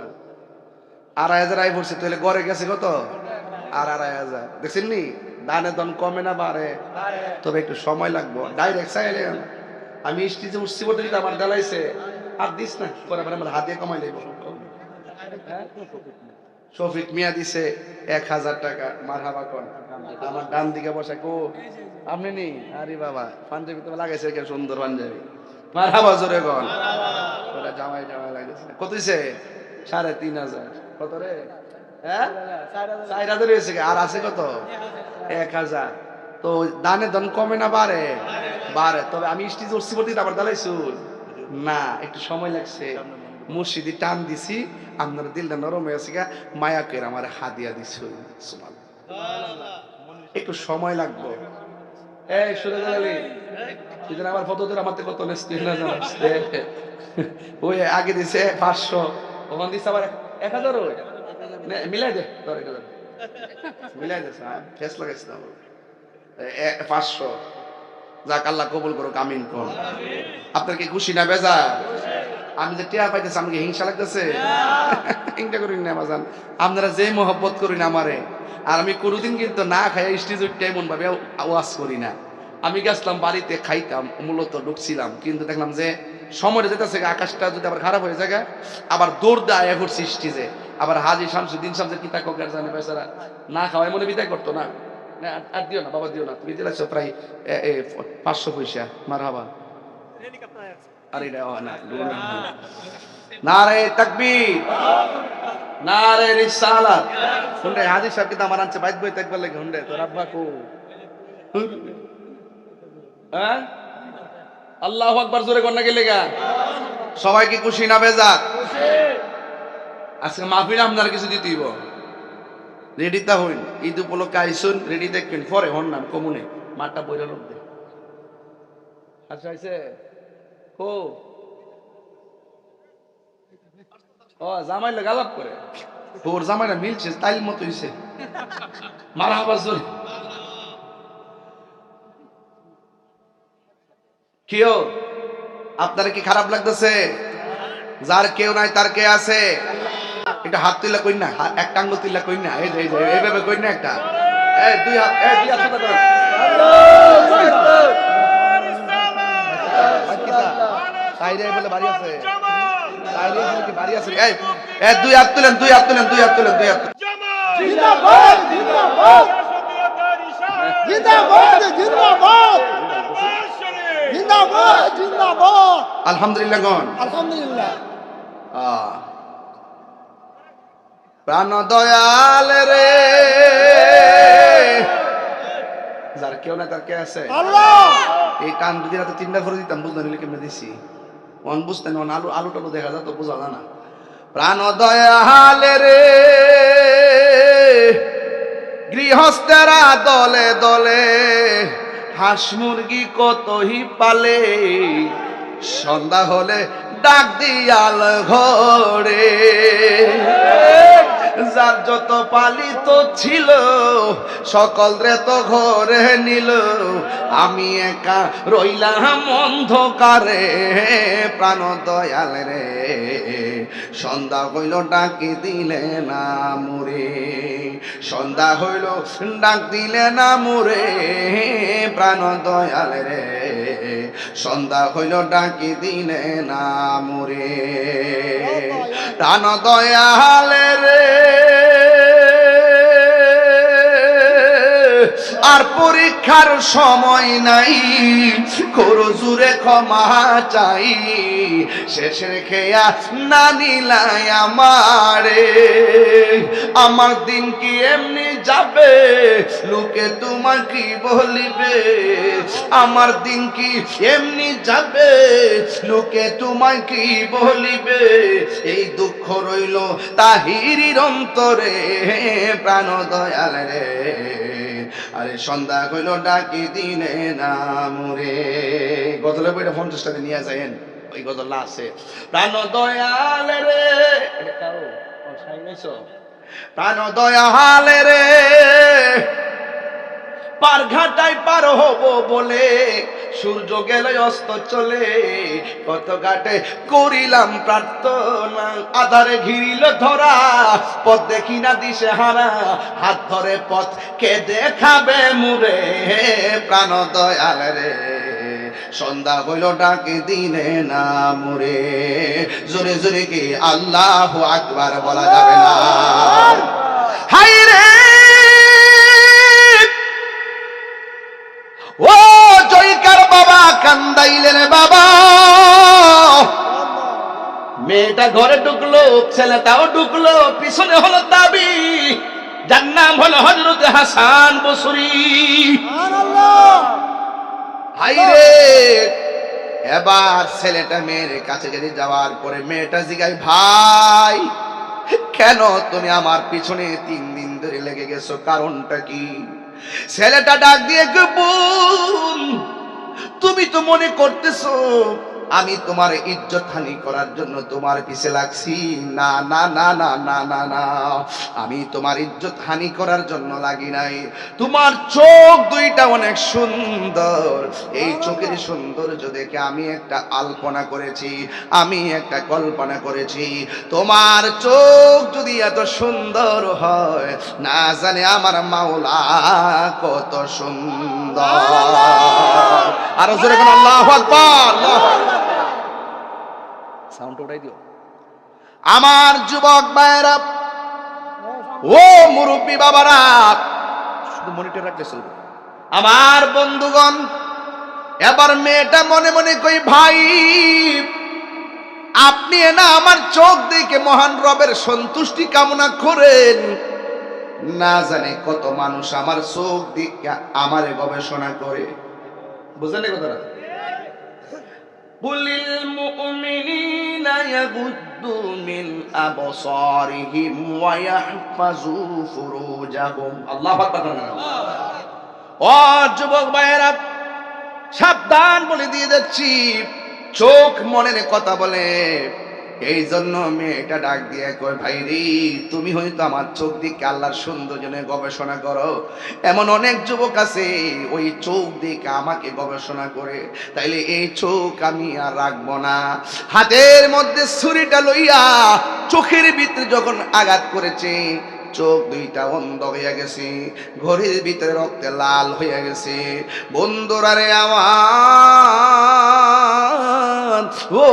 2500 আয় পড়ছে তাহলে ঘরে গেছে কত আর 2500 দেখছেন নি দানে দন কমে না বাড়ে তবে একটু সময় লাগবে ডাইরেক্ট চাইলে আমি স্টেজে উঠছি বলতে যদি আমার জ্বালাইছে আর দিস না পরে আমার হাত দিয়ে কমাই লাগবে শফিক মিয়া দিছে 1000 টাকা মারহাবা কোন আমার ডান দিকে বসে কো আপনি নি আরে বাবা পাঞ্জাবি তো লাগাইছে কেন সুন্দর পাঞ্জাবি মারহাবা জোরে কোন ওটা জামাই জামাই লাগাইছে কত দিছে 3500 কত রে হ্যাঁ 4000 হয়েছে আর আছে কত 1000 তো দানে দন কমে না বাড়ে বাড়ে তবে আমি স্টেজ উঠছি বলতে আবার দাঁড়াইছু না একটু সময় লাগছে মুর্শিদি টান দিছি আপনার দিলটা নরম হয়ে আছে মায়া করে আমার হাদিয়া দিছি একটু সময় লাগবে এই সুরে জালালি তুই যেন আমার ফটো তোর আমার কত নেস্তি না জানাস ওই আগে দিছে 500 ওখান দিছে আবার 1000 ওই মিলাই দে তোর 1000 মিলাই দে ফেস লাগাইছ না 500 যাক আল্লাহ কবুল করুক আমিন কোন আপনার কি খুশি না বেজার আমি যে টিয়া পাইতেছি আমাকে হিংসা লাগতেছে হিংসা করি না বাজান আপনারা যে মহব্বত করি না আমারে আর আমি কোনোদিন কিন্তু না খাই স্টেজ উঠতে এমন ভাবে ওয়াজ করি না আমি গেছিলাম বাড়িতে খাইতাম মূলত ঢুকছিলাম কিন্তু দেখলাম যে সময় যেতেছে আকাশটা যদি আবার খারাপ হয়ে যায় আবার দৌড় দেয় আয়া করছি স্টেজে আবার হাজি শামসুদ্দিন শামসের কিতা কোকার জানে বেচারা না খাওয়াই মনে বিদায় করতো না আর দিও না বাবা দিও না তুমি দিলাছ প্রায় 500 পয়সা মারহাবা আরে না নারে তাকবীর নারে রিসালাত হুন্ডে হাজি সাহেব কি আমার আনছে বাইত বই তাকবার লাগে হুন্ডে তোর আব্বা কো হ্যাঁ আল্লাহু আকবার জোরে কর না গেলে গা সবাই কি খুশি না বেজার খুশি আজকে মাহফিল আপনার কিছু দিতেইব রেডি তা হইন ঈদ উপলক্ষে আইসুন রেডি দেখবেন পরে হন নাম কমুনে মাঠটা বইরা লোক দে আচ্ছা আইছে কো ও জামাই লাগে আলাপ করে তোর জামাইটা মিলছে তাইল মতো হইছে মারহাবা জোরে কিও আপনার কি খারাপ লাগতেছে যার কেউ নাই তার কে আছে এটা হাত তুইলা কই না একটা আঙ্গুল তুইলা কই না এই যে এইভাবে কই না একটা এই দুই হাত সোজা করেন তাইরে বলে বাড়ি আছে তাইরে বলে কি বাড়ি আছে এই দুই হাত তুলেন জিন্দাবাদ জিন্দাবাদ জিন্দাবাদ জিন্দাবাদ জিন্দাবাদ জিন্দাবাদ আলহামদুলিল্লাহ গণ আলহামদুলিল্লাহ প্রাণ দয়াল রে যার কেউ না তার কে আছে আল্লাহ এই কান যদি রাতে 3টা করে দিতাম বুঝতে নিলে কেমনে দিছি অন বুঝতেন অন আলু টালু দেখা যায় তো বোঝা যায় না প্রাণ দয়াল রে গৃহস্থেরা দলে দলে হাঁস মুরগি কতই পালে সন্ধ্যা হলে ডাক দিয়াল ঘরে যার যত পালিত ছিল সকল রে তো ঘরে নিল আমি একা রইলাম অন্ধকারে প্রাণ দয়াল রে সন্ধ্যা হইল ডাকি দিলে না মুরে সন্ধ্যা হইল ডাক দিলে না মুরে প্রাণ দয়াল রে সন্ধ্যা হইল ডাকি দিলে না মুরে প্রাণ দয়ালে রে আর পরীক্ষার সময় নাই, করো জুরে ক্ষমা চাই, শেষের খেয়া না নিলাই আমারে। আমার দিন কি এমনি যাবে, লোকে তোমার কি বলিবে? আমার দিন কি এমনি যাবে, লোকে তোমায় কি বলিবে? এই দুঃখ রইল তাহিরির অন্তরে, প্রাণ দয়াল রে আরে সন্ধ্যা হইল ডাকি দিনে না মুরে। গজলের বইটা 50টাতে নিয়ে যায়েন, ওই গজল আছে। প্রাণ দয়াল রে প্রাণ দয়াল রে পার ঘাটায় পার হব বলে সূর্য গেল অস্ত চলে, কত ঘাটে করিলাম প্রার্থনা, আধারে ঘিরিল ধরা, পথ দেখি না দিশে হারা, হাত ধরে পথ কে দেখাবে মুরে। প্রাণ দয়াল রে সন্ধ্যা হইল ডাকে দিনে না মুরে। জোরে জোরে কি আল্লাহু আকবার বলা যাবে না? হাই রে ও জয়কার বাবা কান্দাইলেন বাবা, মেয়েটা ঘরে ঢুকলো, ছেলেটাও ঢুকলো, পিছনে হলো দাবি, যার নাম হলো হযরত হাসান বসরি। হাইরে এবার ছেলেটা মেয়ের কাছে যদি যাওয়ার পরে মেয়েটা জিগায়, ভাই কেন তুমি আমার পিছনে 3 দিন ধরে লেগে গেছো, কারণটা কি? ছেলেটা ডাক দিয়ে বোন, তুমি তো মনে করতেছো আমি তোমার ইজ্জত হানি করার জন্য তোমার পিছে লাগছি। না না না না না না না, আমি তোমার ইজ্জত হানি করার জন্য লাগি নাই। তোমার চোখ দুইটা অনেক সুন্দর, এই চোখের সৌন্দর্য দেখে আমি একটা আলপনা করেছি, আমি একটা কল্পনা করেছি। তোমার চোখ যদি এত সুন্দর হয়, না জানে আমার মাওলা কত সুন্দর। আরো জোরে বলুন আল্লাহু আকবার। সাউন্ড উঠাই দিও। আমার যুবক ভাইরা, ও মুরব্বী বাবারা, শুধু মনিটর রাখলে চলবে। আমার বন্ধুগণ, এবার মেয়েটা মনে মনে কই, ভাই আপনি না আমার চোখ দেখে মহান রবের সন্তুষ্টি কামনা করেন, না জানে কত মানুষ আমার চোখ দেখে আমারে গবেষণা করে। বুঝলেন কথাটা? বুলিল মুমিনিনা ইয়াগুদ্দু মিন আবসারিহিম ওয়া ইয়াহফাজু ফুরুজাহুম। আল্লাহু আকবার। ও যুবক ভাইয়েরা, সাবধান বলে দিয়ে যাচ্ছি, চোখ মনের কথা বলে। এই জন্য মেয়েটা ডাক দিয়ে কয়, ভাই রে তুমি হয়তো আমার চোখ দিকে আল্লাহর সৌন্দর্য নিয়ে গবেষণা করো, এমন অনেক যুবক আছে ওই চোখ দিকে আমাকে গবেষণা করে, তাইলে এই চোখ আমি আর রাখবো না। হাতের মধ্যে ছুরিটা লইয়া চোখের ভিতরে যখন আঘাত করেছে, চোখ দুইটা অন্ধ হইয়া গেছে, ঘড়ির ভিতরে রক্তে লাল হইয়া গেছে। বন্ধুরা রে আমার, ও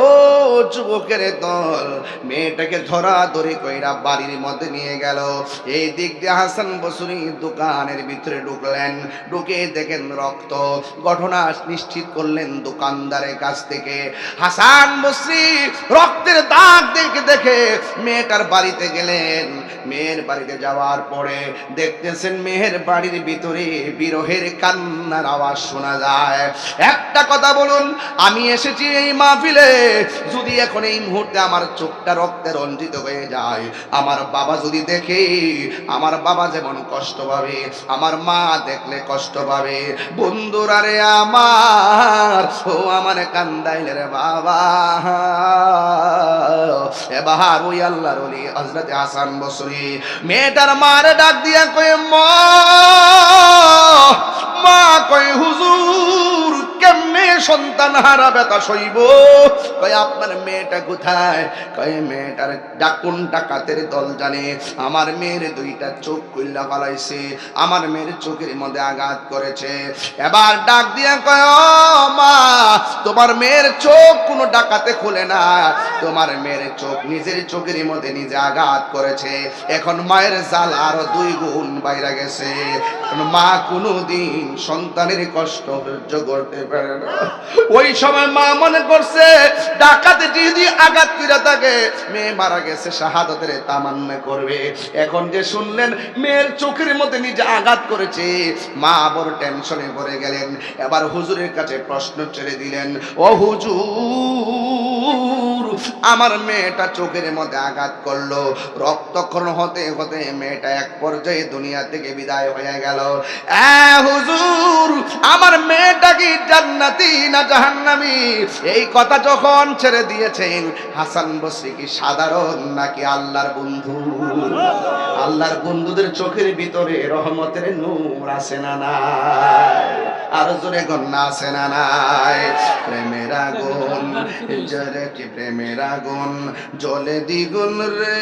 যুবকের দল মেয়েটাকে ধরাধরি কইরা বাড়ির মধ্যে নিয়ে গেল। এই দিক দিয়ে হাসান বসরি দোকানের ভিতরে ঢুকলেন, ঢুকে দেখেন রক্ত। ঘটনা নিশ্চিত করলেন দোকানদারের কাছ থেকে। হাসান বসরি রক্তের দাগ দেখে দেখে মেয়েটার বাড়িতে গেলেন। মেয়ের বাড়িতে যাওয়ার পরে দেখতেছেন মেয়ের বাড়ির ভিতরে বিরহের কান্নার আওয়াজ শোনা যায়। একটা কথা বলুন, আমি এসেছি এই মাহফিলে, যদি এখন এই মুহূর্তে আমার চোখটা রক্তে রঞ্জিত হয়ে যায়, আমার বাবা যদি দেখে, আমার বাবা যেমন কষ্ট পাবে, আমার মা দেখলে কষ্ট পাবে। বন্ধুরা রে আমার, ও আমার কান্দাইলে রে বাবা। এবার ওই আল্লাহর ওলি হযরত হাসান বসরি মেয়েটার মারে ডাক দিয়া কয়ে, মা কয়ে হুজুর কেমনে মেয়ে সন্তান হারা ব্যথা সইব। কয় আপনার মেয়েটা কোথায়? কয় মেয়েটার কোন ডাকাতের দল জানে আমার মেয়ের দুইটা চোখ কইলা ফালাইছে, আমার মেয়ের চোখের মধ্যে আঘাত করেছে। এবার ডাক দিয়ে কয় ও মা, তোমার মেয়ের চোখ কোনো ডাকাতে খুলে না, তোমার মেয়ের চোখ নিজের চোখের মধ্যে নিজে আঘাত করেছে। এখন মায়ের জাল আরো 2 গুণ বাইরে গেছে। মা কোনোদিন সন্তানের কষ্ট সহ্য করতে পারে না। ওই সময় মা মনে করছে ডাকাতে যদি আঘাত করে থাকে মেয়ে মারা গেছে, শাহাদাতের তামান্না করবে। এখন যে শুনলেন মেয়ের চোখের মধ্যে নিজে আঘাত করেছে, মা বড় টেনশনে পড়ে গেলেন। এবার হুজুরের কাছে প্রশ্ন ছেড়ে দিলেন, ও হুজুর, আমার মেয়েটা চোখের মধ্যে আঘাত করলো, রক্তক্ষরণ হতে হতে মেয়েটা এক পর্যায়ে দুনিয়া থেকে বিদায় হয়ে গেল। হুজুর, আমার মেয়েটা কি জান্নাতি না জাহান্নামী? এই কথা যখন ছেড়ে দিয়েছেন, হাসান বসরি কি সাধারণ নাকি আল্লাহর বন্ধু? আল্লাহর বন্ধুদের চোখের ভিতরে রহমতের নূর আছে না নাই? আর জোরে গন্না আছে না নাই? প্রেমের আগুন জলে কি প্রেমের আগুন জ্বলে দ্বিগুণ রে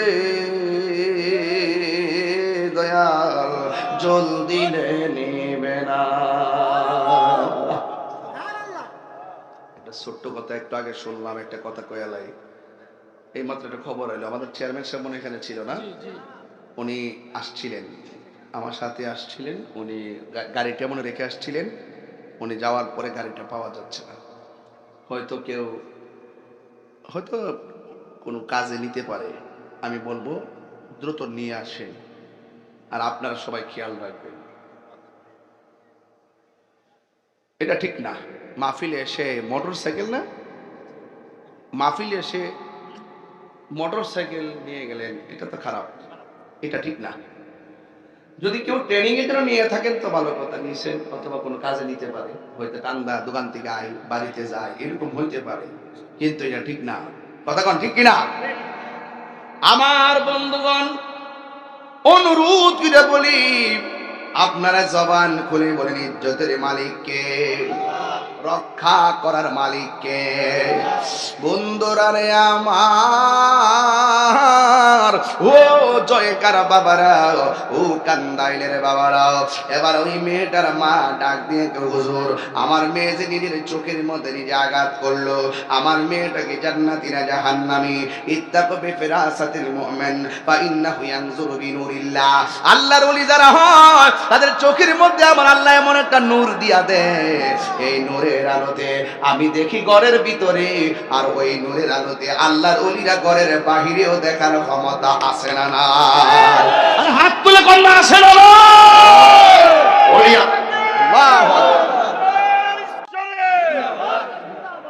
দয়াল, জল দিলে নেবে না। একটা ছোট্ট কথা একটু আগে শুনলাম, একটা কথা কয়ালাই। এই মাত্র একটা খবর এলো, আমাদের চেয়ারম্যান সাহেব মনে এখানে ছিল না, উনি আসছিলেন, আমার সাথে আসছিলেন। উনি গাড়িটা মনে রেখে আসছিলেন। উনি যাওয়ার পরে গাড়িটা পাওয়া যাচ্ছে না। হয়তো কেউ হয়তো কোনো কাজে নিতে পারে। আমি বলবো দ্রুত নিয়ে আসেন, আর আপনারা সবাই খেয়াল রাখবেন। এটা ঠিক না। মাহফিলে এসে মোটর সাইকেল না, মাহফিলে এসে মোটর সাইকেল নিয়ে গেলেন, এটা তো খারাপ, এটা ঠিক না। যদি কেউ ট্রেনিং এর জন্য নিয়ে থাকেন তো ভালো কথা, নিয়েছেন, অথবা কোনো কাজে নিতে পারে, হয়তো কান্দা দোকান থেকে আই বাড়িতে যায়, এরকম হইতে পারে, কিন্তু এটা ঠিক না। কথা কোন ঠিক কিনা? আমার বন্ধুগণ, অনুরোধ করে বলি, আপনারা জবান খুলে বলেন ইজ্জতের মালিককে, রক্ষা করার মালিককে। বন্ধুরা রে আমার, ও জয়কার বাবারা, ও কান্দাইলের বাবারা, এবার ওই মেয়েটার মা ডাক দিয়ে, হুজুর, আমার মেয়ে যে নিজের চোখের মধ্যে নিজে আঘাত করলো, আমার মেয়েটাকে জান্নাতি না জাহান্নামী? ইত্তাকু বিফিরাসাতিল মুমিন ফা ইন্নাহু ইয়ানজুরু বিনুরিল্লাহ। আল্লাহর ওলি যারা হয় তাদের চোখের মধ্যে আমার আল্লাহ এমন একটা নূর দিয়া দেয়, এই নূরের আলোতে আমি দেখি ঘরের ভিতরে, আর ওই নূরের আলোতে আল্লাহর ওলিরা ঘরের বাহিরেও দেখার ক্ষমতা আছে না না? আর হাত তুলে কন্যা আছে না?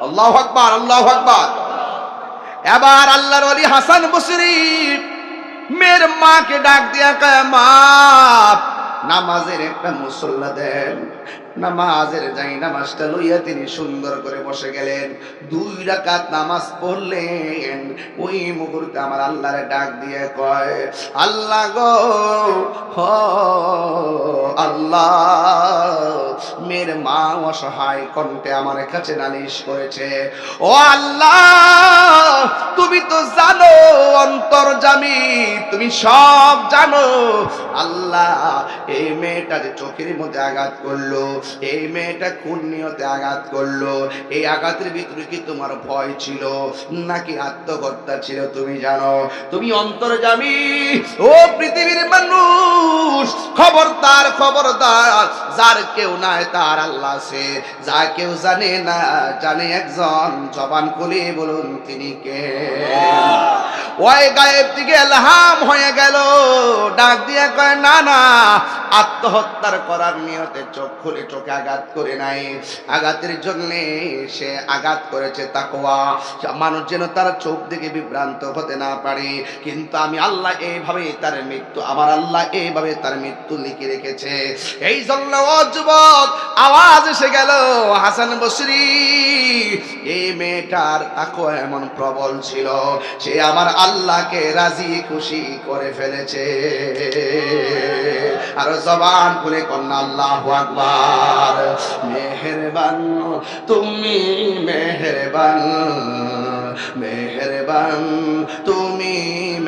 আল্লাহু আকবার, আল্লাহু আকবার। এবার আল্লাহর ওলি হাসান বসরি মেয়ের মাকে ডাক দিয়া কয়, মা, নামাজের একটা মুসল্লা দেন। নামাজের যাই নামাজটা লইয়া তিনি সুন্দর করে বসে গেলেন। 2 রাকাত নামাজ পড়লেন। ওই মুহূর্তে আমার আল্লাহরে ডাক দিয়ে কয়, আল্লাহ গো, আল্লাহ, মেয়ের মা অসহায় কণ্ঠে আমার কাছে নালিশ করেছে। ও আল্লাহ, তুমি তো জানো, অন্তর্যামী, তুমি সব জানো। আল্লাহ, এই মেয়েটা যে চোখের মধ্যে আঘাত করলো, এই মেয়েটা কোন নিয়তে আঘাত করলো? এই আঘাতের ভিতরে কি তোমার ভয় ছিল নাকি আত্মহত্যা ছিল? তুমি জানো, তুমি অন্তর্যামী। ও পৃথিবীর মানুষ, খবরদার, খবরদার, যার কেউ নাই তার আল্লাহ আছে, যা কেউ জানে না, জানে একজন, জবান খুলে বলুন তিনি কে? ওই গায়েব থেকে এলহাম হয়ে গেল, ডাক দিয়ে কয়, না না, আত্মহত্যার করার নিয়তে চোখ খুলে চোখে আঘাত করে নাই, আঘাতের জন্য সে আঘাত করেছে তাকওয়া, মানুষ যেন তার চোখ দেখে বিভ্রান্ত হতে না পারে। কিন্তু আমি আল্লাহ এইভাবে তার মৃত্যু, আমার আল্লাহ এইভাবে তার মৃত্যু লিখে রেখেছে। এই জন্য ও যুবক, আওয়াজ এসে গেল, হাসান বসরি, এই মেয়েটার তাকওয়া এমন প্রবল ছিল, সে আমার আল্লাহকে রাজি খুশি করে ফেলেছে। আর জবান খুলে কন্যা আল্লাহু আকবার। মেহেরবান তুমি মেহেরবান, মেহেরবান তুমি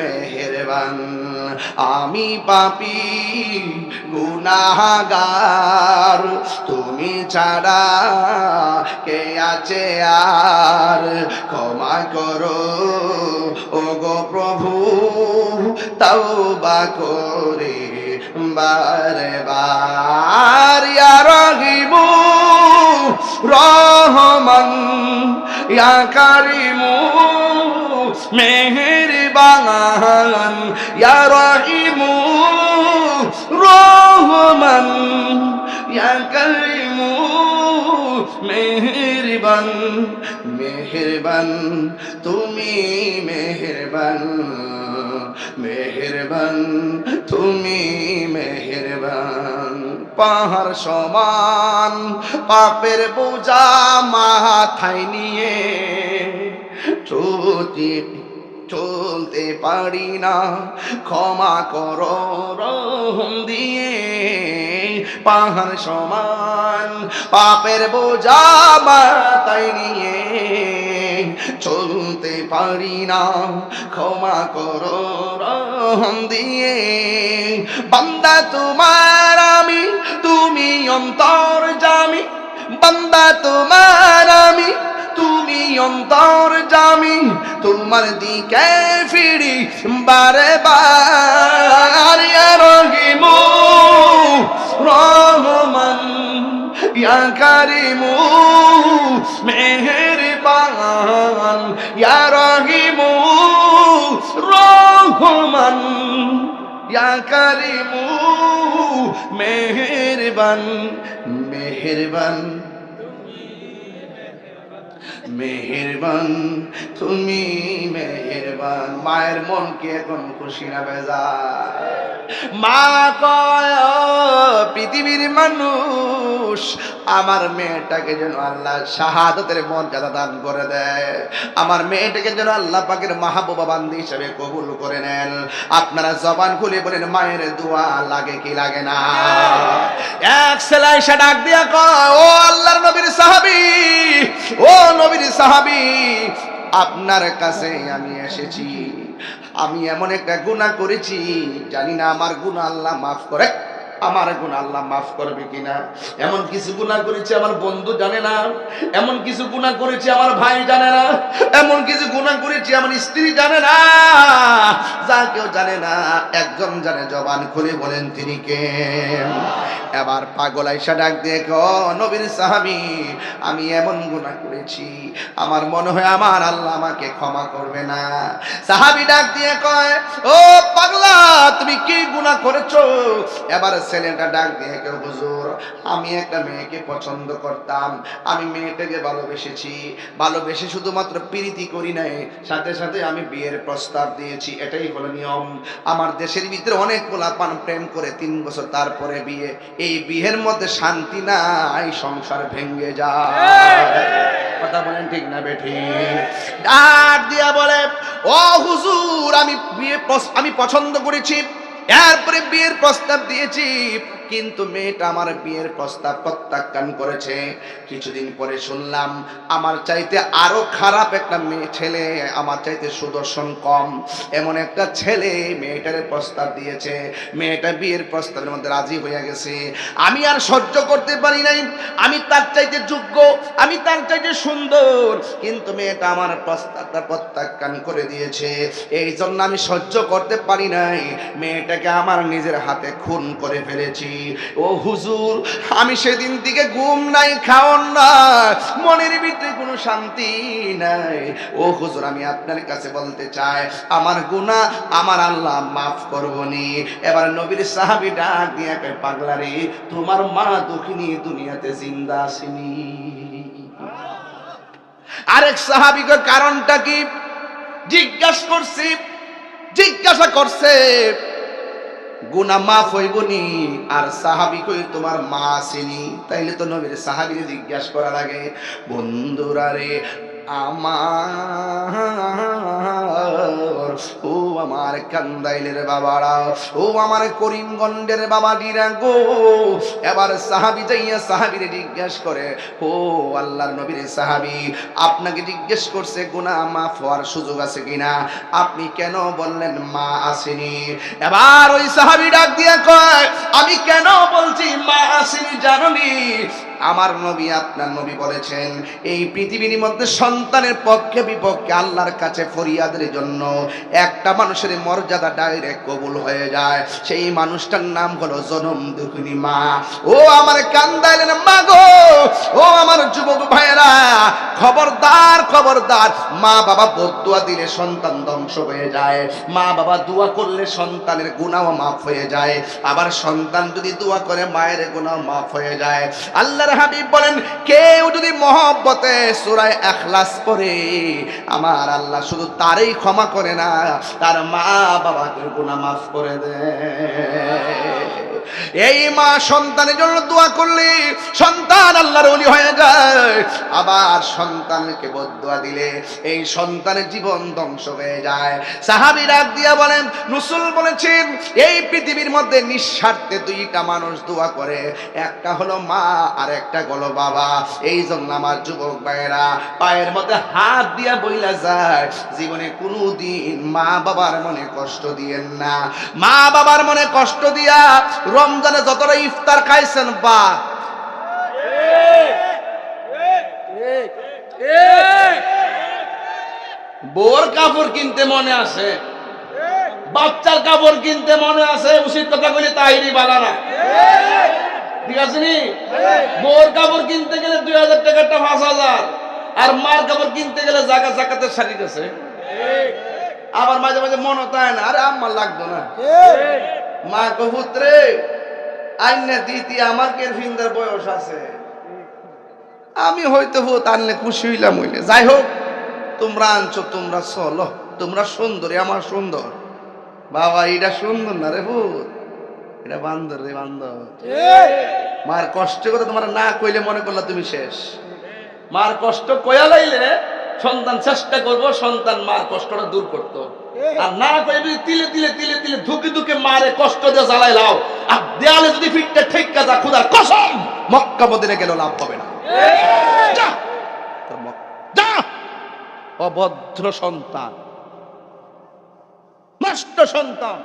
মেহেরবান, আমি পাপী গুনাহগার, তুমি ছাড়া কে আছে আর, ক্ষমা করো ওগো প্রভু তওবা করে বারে বার। ইয়া রহিমু রহমান ইয়া কারিমু মেহেরবান, ইয়া রহিমু রহমান ইয়া কারিমু মেহেরবান, মেহেরবান তুমি মেহেরবান, মেহেরবান তুমি মেহেরবান। পাহাড় সমান পাপের বোঝা মাথায় নিয়ে চলতে পারি না, ক্ষমা করো রহম দিয়ে। পাহাড় সমান পাপের বোঝা মাথায় নিয়ে চলতে পারি না, ক্ষমা করো রহম দিয়ে। বান্দা তোমার আমি, তুমি অন্তর্যামী, বান্দা তোমার আমি, তুমি অন্তর্যামী, তোমার দিকে ফিরি বারে বার। ইয়া রহিমু রহমান ইয়া কারিমু মেহেরবান, ইয়া রহিমু রহমান ইয়া কারিমু মেহেরবান, মেহেরবান মেহেরবান তুমি মেহেরবান। মায়ের মন কি এখন খুশি না বেজার? মা কয় পৃথিবীর মানুষ আমার মেয়েটাকে যেন আল্লাহ শাহাদাতের মর্যাদা দান করে দেয়, আমার মেয়েটাকে যেন আল্লাহ পাকের মাহবুবা বান্দি হিসেবে কবুল করে নেন। আপনারা জবান খুলে বলেন মায়ের দোয়া লাগে কি লাগে না? এক ছেলে এসে ডাক দিয়া কয়, ও আল্লাহর নবীর সাহাবী, ও নবীর সাহাবী, আপনার কাছে আমি এসেছি, আমি এমন একটা গুনাহ করেছি, জানি না আমার গুনাহ আল্লাহ মাফ করে, আমার গুনাহ আল্লাহ মাফ করবে কিনা। এমন কিছু গুনাহ করেছি আমার বন্ধু জানে না, এমন কিছু গুনাহ করেছি আমার ভাই জানে না, এমন কিছু গুনাহ করেছি আমার স্ত্রী জানে না, যা কেউ জানে না একজন জানে, জবান খুলে বলেন তিনি কে? এবার পাগল আয়েশা ডাক দিয়ে কয়, নবীর সাহাবী, আমি এমন গুনাহ করেছি আমার মনে হয় আমার আল্লাহ আমাকে ক্ষমা করবে না। সাহাবী ডাক দিয়ে কয়, ও পাগলা, তুমি কি গুনাহ করেছো? এবার ছেলেটা ডাক দিয়ে কেউ, হুজুর, আমি একটা মেয়েকে পছন্দ করতাম, আমি মেয়েটাকে ভালোবেসেছি, ভালোবেসে শুধুমাত্র প্রীতি করি নাই, সাথে সাথে আমি বিয়ের প্রস্তাব দিয়েছি, এটাই হলো নিয়ম। আমার দেশের ভিতরে অনেক পোলাপান প্রেম করে 3 বছর তারপরে বিয়ে, এই বিয়ের মধ্যে শান্তি নাই, সংসার ভেঙে যায়। কথা বলেন ঠিক না বেঠি? ডাক দিয়া বলে, ও হুজুর, আমি পছন্দ করেছি, এরপরে বিয়ের প্রস্তাব দিয়েছি, কিন্তু মেয়েটা আমার বিয়ের প্রস্তাব প্রত্যাখ্যান করেছে। কিছুদিন পরে শুনলাম আমার চাইতে আরো খারাপ একটা মেয়ে ছেলে, আমার চাইতে সুদর্শন কম এমন একটা ছেলে মেয়েটার প্রস্তাব দিয়েছে, মেয়েটা বিয়ের প্রস্তাবের মধ্যে রাজি হয়ে গেছে। আমি আর সহ্য করতে পারি নাই, আমি তার চাইতে যোগ্য, আমি তার চাইতে সুন্দর, কিন্তু মেয়েটা আমার প্রস্তাবটা প্রত্যাখ্যান করে দিয়েছে। এই জন্য আমি সহ্য করতে পারি নাই, মেয়েটাকে আমার নিজের হাতে খুন করে ফেলেছি। ও হুজুর, আমি সেদিন থেকে ঘুম নাই, খাওন না, মনের ভিতরে কোনো শান্তি নাই। ও হুজুর, আমি আপনার কাছে বলতে চাই, আমার গুনাহ আমার আল্লাহ মাফ করবনি। এবার নবীর সাহাবী ডাক দিয়ে কয়, পাগলা রে, তোমার মা দুঃখিনী দুনিয়াতে জিন্দা আসেনি। আরেক সাহাবী কয়, কারণটা কি? জিজ্ঞাসা করছে গুনাহ মাফ হইবনি। আর সাহাবী কই, তোমার মা আসেনি। তাইলে তো নবীর সাহাবীরে জিজ্ঞাসা করা লাগে, বন্ধুরা রে, আমার, ও আমার কান্দাইলের বাবারা, ও আমার করিমগঞ্জের বাবা দিরা গো। এবার সাহাবী যাইয়া সাহাবীরে জিজ্ঞেস করে, ও আল্লাহর নবীর সাহাবী, আপনাকে জিজ্ঞেস করছে গুনাহ মাফ হওয়ার সুযোগ আছে কিনা, আপনি কেন বললেন মা আসেনি? এবার ওই সাহাবী ডাক দিয়া কয়, আমি কেন বলছি মা আসেনি জানোনি? আমার নবী আপনার নবী বলেছেন এই পৃথিবীর মধ্যে সন্তানের পক্ষে বিপক্ষে আল্লাহর কাছে ফরিয়াদের জন্য একটা মানুষের মর্যাদা ডাইরেক্ট কবুল হয়ে যায়, সেই মানুষটার নাম হলো জনম দুঃখিনী মা। ও আমার কান্দাইলেন মা গো, ও আমার যুবক ভাইয়েরা, খবরদার খবরদার, মা বাবা বদদুয়া দিলে সন্তান ধ্বংস হয়ে যায়, মা বাবা দোয়া করলে সন্তানের গুনাহ মাফ হয়ে যায়, আবার সন্তান যদি দোয়া করে মায়ের গুনাহ মাফ হয়ে যায়। আল্লাহর হাবিব বলেন, কেউ যদি মহব্বতে সূরা ইখলাস পড়ে আমার আল্লাহ শুধু তারই ক্ষমা করে না, তার মা বাবাকে গুনাহ মাফ করে দেয়। এই মা সন্তানের জন্য দোয়া করলে সন্তান আল্লাহর ওলি হয়ে যায়, আবার সন্তানকে বদদুয়া দিলে এই সন্তানের জীবন ধ্বংস হয়ে যায়। সাহাবী ডাক দিয়া বলেন, রাসূল বলেছেন এই পৃথিবীর মধ্যে নিঃস্বার্থে দুইটা মানুষ দোয়া করে, একটা হলো মা আর একটা হলো বাবা। এই জন্য আমার যুবক ভাইয়েরা পায়ের মধ্যে হাত দিয়া বইলা যায়, জীবনে কোনোদিন মা বাবার মনে কষ্ট দিয়েন না। মা বাবার মনে কষ্ট দিয়া রমজানে যতটা ইফতার খাইছেন বা বোর কাপড় কিনতে মনে আছে, বাচ্চার কাপড় কিনতে মনে আছে, উচিত কথা কইলে তাইরি বালানা, ঠিক আছে নি? বোর কাপড় কিনতে গেলে 2000 টাকাটা 5000, আর মার কাপড় কিনতে গেলে জাকাতের শাড়ি গেছে। আবার মাঝে মাঝে মনে তাই না, আরে আমার লাগতো না, মা কপুত্রে আইনে দিতি আমার কে ফিন্দার বয়স আছে, আমি হয়তো ভূত আনলে খুশি হইলাম হইলে। যাই হোক, তোমরা আনছো, তোমরা চলো, তোমরা সুন্দরী, আমার সুন্দর। বাবা এটা সুন্দর না রে ভূত, এটা বান্দর রে বান্দর। মার কষ্ট কথা তোমার না কইলে মনে করলা তুমি শেষ। মার কষ্ট কয়া লাইলে সন্তান চেষ্টা করবো সন্তান মার কষ্টটা দূর করতো, আর না করে যদি তিলে তিলে তিলে তিলে ধুকে ধুকে মারে কষ্ট দিয়ে জ্বালাই লাও, আর দেয়ালে যদি ফিটটা ঠেক্কা যা, খোদার কসম মক্কা মদিনা গেলেও লাভ হবে না। যা অভদ্র সন্তান, নষ্ট সন্তান,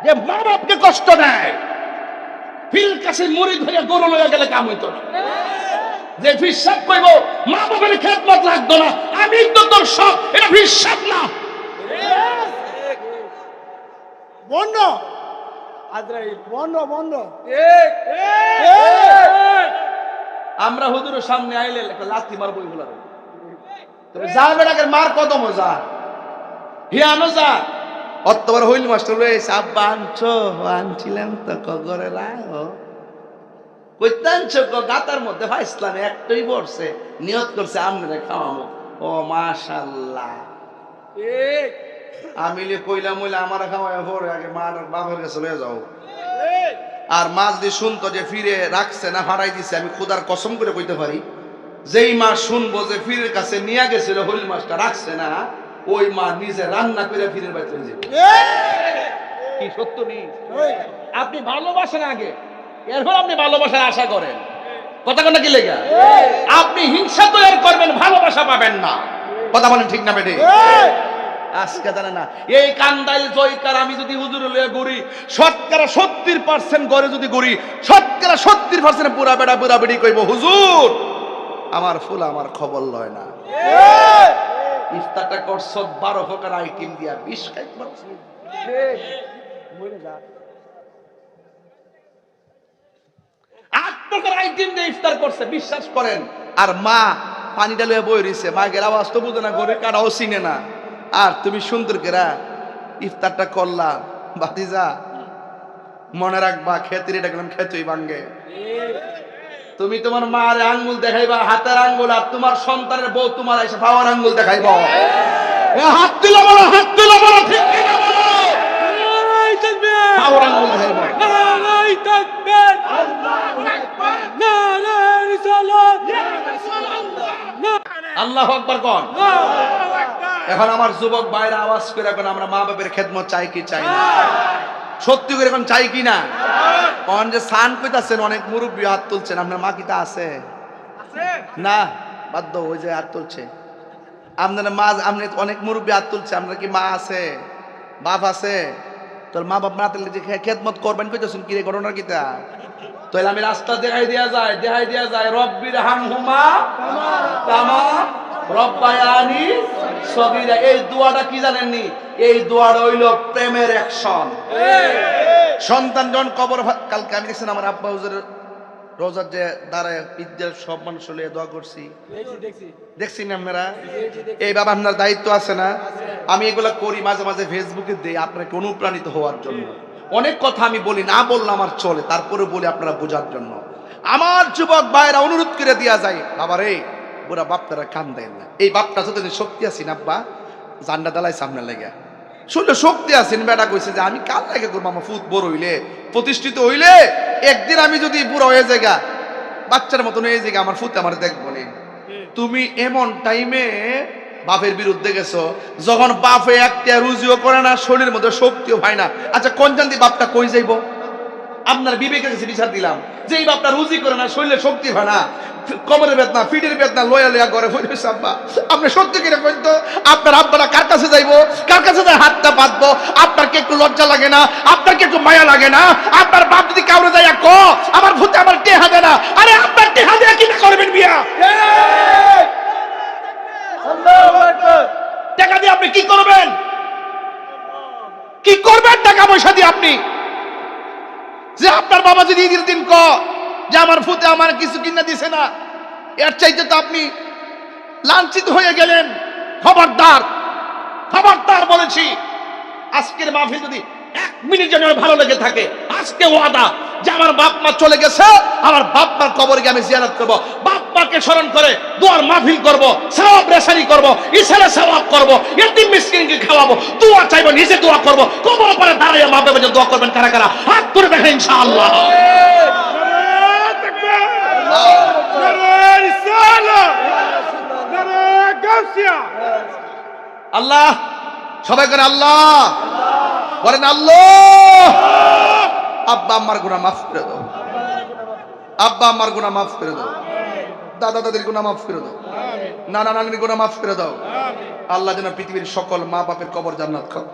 যে মা বাপকে কষ্ট দেয়, ফিল কাছে মুড়ি ধরে গরু লইয়া গেলে কাম হইতো না, যে ফিসাব কইব মা বাবার খেদমত লাগতো না, আমি তো তোর সব, এটা ফিসাব না। বন্ধ আজরাইল, বন্ধ বন্ধ। আমরা হুজুরের সামনে আইলে একটা লাথি মারবো, এগুলা তবে যা বেটাকে মার কদম যা হিয়ানো যা। অতবার হইল মাস্টার রয়েছে, আব্বা আনছো, আনছিলাম তো কগরে রাও কইতানছো গাতার মধ্যে ফাইসলামে একটাই পড়ছে, নিয়ত করছে আমনে খাওয়াবো। ও মাশাআল্লাহ, আমি কইলাম হইলে আমার খাওয়ায় পরে আগে মার বাবার কাছে লয়ে যাও। আর মা যদি শুনতো যে ফিরে রাখছে না হারাই দিছে, আমি খুদার কসম করে কইতে পারি, যেই মা শুনবো যে ফিরের কাছে নিয়ে গেছিল হইল মাছটা রাখছে না, ওই মা নিজে রান্না করে ফিরের বাড়িতে চলে যাবে। কি সত্য নেই? আপনি ভালোবাসেন আগে, এরপর আপনি ভালোবাসার আশা করেন, কথা কোনটা কি লেগে? আপনি হিংসা তৈরি করবেন, ভালোবাসা পাবেন না, কথা বলেন ঠিক না বেটে? আজকে জানে না এই কান্দাইল জয়কার আমি যদি হুজুরে লয়ে ঘুরি, শতকরা 70% ঘরে যদি ঘুরি, শতকরা 70% পুরা বেড়া পুরা বেড়ি কইব হুজুর আমার ফুল আমার খবর লয় না। ইফতারটা করছ 12 প্রকার আইটেম দিয়া 20 খাইতে পারছ, মরে যা 8 প্রকার আইটেম দিয়ে ইফতার করছে, বিশ্বাস করেন। আর মা পানিটা লয়ে বই রইছে, মা গের আওয়াজ তো বুঝে না, ঘরে কাটাও চিনে না, আর তুমি সুন্দর করে ইফতারটা করলা। ভাতিজা মনে রাখবা, খেতির এটা গেলাম খেতুই ভাঙ্গে। তুমি তোমার মার আঙ্গুল দেখাইবা হাতের আঙ্গুল, আর তোমার সন্তানের বউ তোমার এসে পাওয়ার আঙ্গুল দেখাইবা। হাত তুলে বলো, হাত তুলে বলো, ঠিক কিনা বলো, পাওয়ার আঙ্গুল দেখাইবা। নারায়ে তাকবীর, আল্লাহু আকবার, নারায়ে রিসালাত, ইয়া রাসূলুল্লাহ। আল্লাহু আকবার কোন। এখন আমার যুবক ভাইরা আওয়াজ করে এখন আমরা মা বাপের খেদমত চাই কি চাই না? সত্যি করে এখন চাই কি না? কোন যে সান কইতাছেন অনেক মুরব্বী হাত তুলছেন, আপনার মা কিতা আছে না? বাধ্য ওই যে হাত তুলছে আপনার মা, আপনি অনেক মুরব্বী হাত তুলছে, আপনার কি মা আছে বাপ আছে? তোর মা বাপ না থাকলে যে খেদমত করবেন কইতেছেন কি রে, ঘটনা কিতা? তাহলে আমি রাস্তা দেখাই দেয়া যায় রব্বির হামহুমা কামা রব্বায়ানি সগীরা। এই দোয়াটা কি জানেননি? এই দোয়াটা হইল প্রেমের অ্যাকশন। সন্তান যখন কবর, কালকে আমি দেখছেন আমার আব্বা হুজুরের রোজার যে দাঁড়ায় ঈদের সব মানুষ হলে দোয়া করছি, দেখছি না আপনারা? এই বাবা আপনার দায়িত্ব আছে না? আমি এগুলা করি মাঝে মাঝে ফেসবুকে দেই আপনাকে অনুপ্রাণিত হওয়ার জন্য। অনেক কথা আমি বলি, না বললে আমার চলে, তারপরে বলি আপনারা বোঝার জন্য। আমার যুবক ভাইরা অনুরোধ করে দেওয়া যায়, বাবা রে বুড়া বাপটারা কান দেন না। এই বাপটা যতদিন শক্তি আছেন আব্বা জান্ডা দালাই সামনে লেগে শুনলে শক্তি আছেন, বেটা কইছে যে আমি কাল লাগে করবো আমার ফুট বড় হইলে প্রতিষ্ঠিত হইলে একদিন আমি যদি বুড়া হয়ে যাইগা বাচ্চার মতন হয়ে যাইগা আমার ফুট আমার দেখবো নি। তুমি এমন টাইমে বাপের বিরুদ্ধে গেছো যখন বাপে একটা রুজিও করে না, শরীরের মধ্যে শক্তিও হয় না। আচ্ছা কোন জানতি বাপটা কই যাইব? আপনার বিবেকের কাছে বিচার দিলাম যে এই বাপটা রুজি করে না, শরীরে শক্তি হয় না, কমরের বেদনা ফিটের বেদনা লয়া লয়া ঘরে ফিরে আব্বা আপনি সত্যি কিনা কইন তো? আপনার আব্বারা কার কাছে যাইবো, কার কাছে যায় হাতটা বাঁধবো? আপনার কি একটু লজ্জা লাগে না? আপনার কি একটু মায়া লাগে না? আপনার বাপ যদি কাউরে যায় ক আমার ভূতে আমার টেহা দেয় না, আরে আপনার টেহা দেয়া কি করবেন বিয়া? টাকা দিয়ে আপনি কি করবেন? কি করবেন টাকা পয়সা দিয়ে আপনি? যে আপনার বাবা যদি ঈদের দিন ক যে আমার ফুতে আমার কিছু কিনা দিছে না, এর চাইতে তো আপনি লাঞ্ছিত হয়ে গেলেন। খবরদার খবরদার বলেছি, আজকের মাহফিল যদি 1 মিনিট যেন ভালো লেগে থাকে, আজকে ওয়াদা যে আমার বাপ মা চলে গেছে, আমার বাপ মার কবরে গিয়ে আমি জিয়ারত করব, বাপ মাকে স্মরণ করে দোয়ার মাহফিল করব, সওয়াব রেশারি করব, ইশারা সওয়াব করব, ইতিম মিসকিনকে খাওয়াবো, দোয়া চাইবো, নিজে দোয়া করব, কবর পরে দাঁড়িয়ে মা বাবা যে দোয়া করবেন কারা কারা হাত তুলে দেখেন ইনশাআল্লাহ। আল্লাহ সবাই করে আল্লাহ বলেন, আল্লাহ আব্বা আম্মার গুনাহ মাফ করে দাও, আব্বা আম্মার গুনাহ মাফ করে দাও, দাদা দাদির গুনাহ মাফ করে দাও, নানা নানির গুনাহ মাফ করে দাও। আল্লাহ যেন পৃথিবীর সকল মা বাপের কবর জান্নাত করো।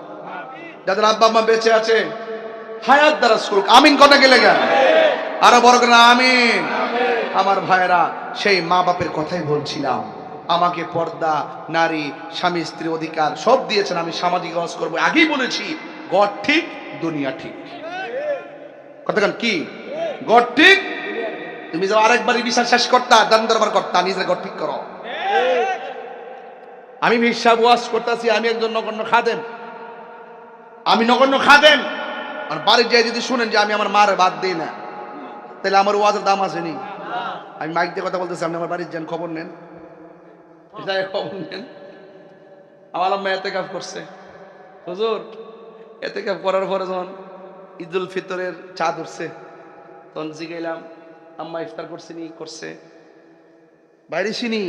যাদের আব্বা আম্মা বেঁচে আছে হায়াত দারাজ করুক। আমিন কথা গেলে গা আরো বড় করে আমিন। আমার ভাইয়েরা সেই মা বাপের কথাই বলছিলাম। আমাকে পর্দা, নারী, স্বামী স্ত্রী অধিকার সব দিয়েছেন। আমি সামাজিক কাজ করবো, আগেই বলেছি গড ঠিক দুনিয়া ঠিক। কথাখান কি গড ঠিক? তুমি যে আরেকবারই বিচার শেষ করতা, দান দরবার করতা, নিজের গড ঠিক করো। আমি বিশ্বাস ওয়াজ করতেছি, আমি একজন নগণ্য খাদেম, আমি নগণ্য খাদেম। আর বাড়ির যাই যদি শুনেন যে আমি আমার মার বাদ দিই না, তাহলে আমার ওয়াজের দাম আসেনি। আমি মাইক দিয়ে কথা বলতেছি, আপনি আমার বাড়ির যান, খবর নেন, খবর নেন। আমার আম্মা এতেকাফ করছে হুজুর, এতেকাফ করার পরে যখন ঈদুল ফিতরের চাঁদ উঠছে তখন জিগাইলাম আম্মা ইফতার করছিনি? করছে। বাইরেছিনি?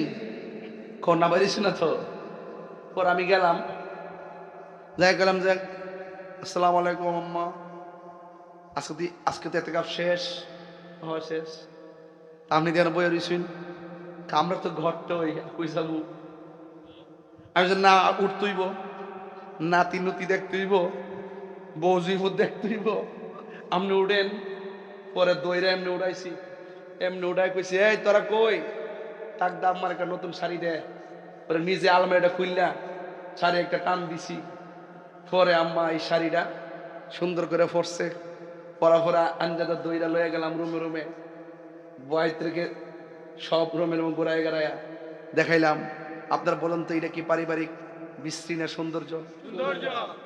না বাইরেছি না তো। পর আমি গেলাম, যাই গেলাম যে আসসালামু আলাইকুম আম্মা, আজকে তো এতেকাফ শেষ। হয় শেষ। আপনি যেন বই রইছেন, আমরা তো ঘরটা ওই কই যাবো। আমি না উঠতইব, নাতি নুতি দেখতেইব, বৌজিব দেখতেইব, আপনি উঠেন। পরে দইরা এমনি উড়াইছি, এমনি উড়াই কইছি এই তোরা কই, তাক দাম আমার একটা নতুন শাড়ি দে। পরে নিজে আলমারিটা খুললা শাড়ি একটা টান দিছি। পরে আম্মা এই শাড়িটা সুন্দর করে পরছে, পরা পরা আঞ্জাদা দইরা লয়ে গেলাম রুমে রুমে, বয় থেকে সব রুমের ঘুরায় গড়াইয়া দেখাইলাম। আপনার বলেন তো এটা কি পারিবারিক বিশ্রী না সৌন্দর্য?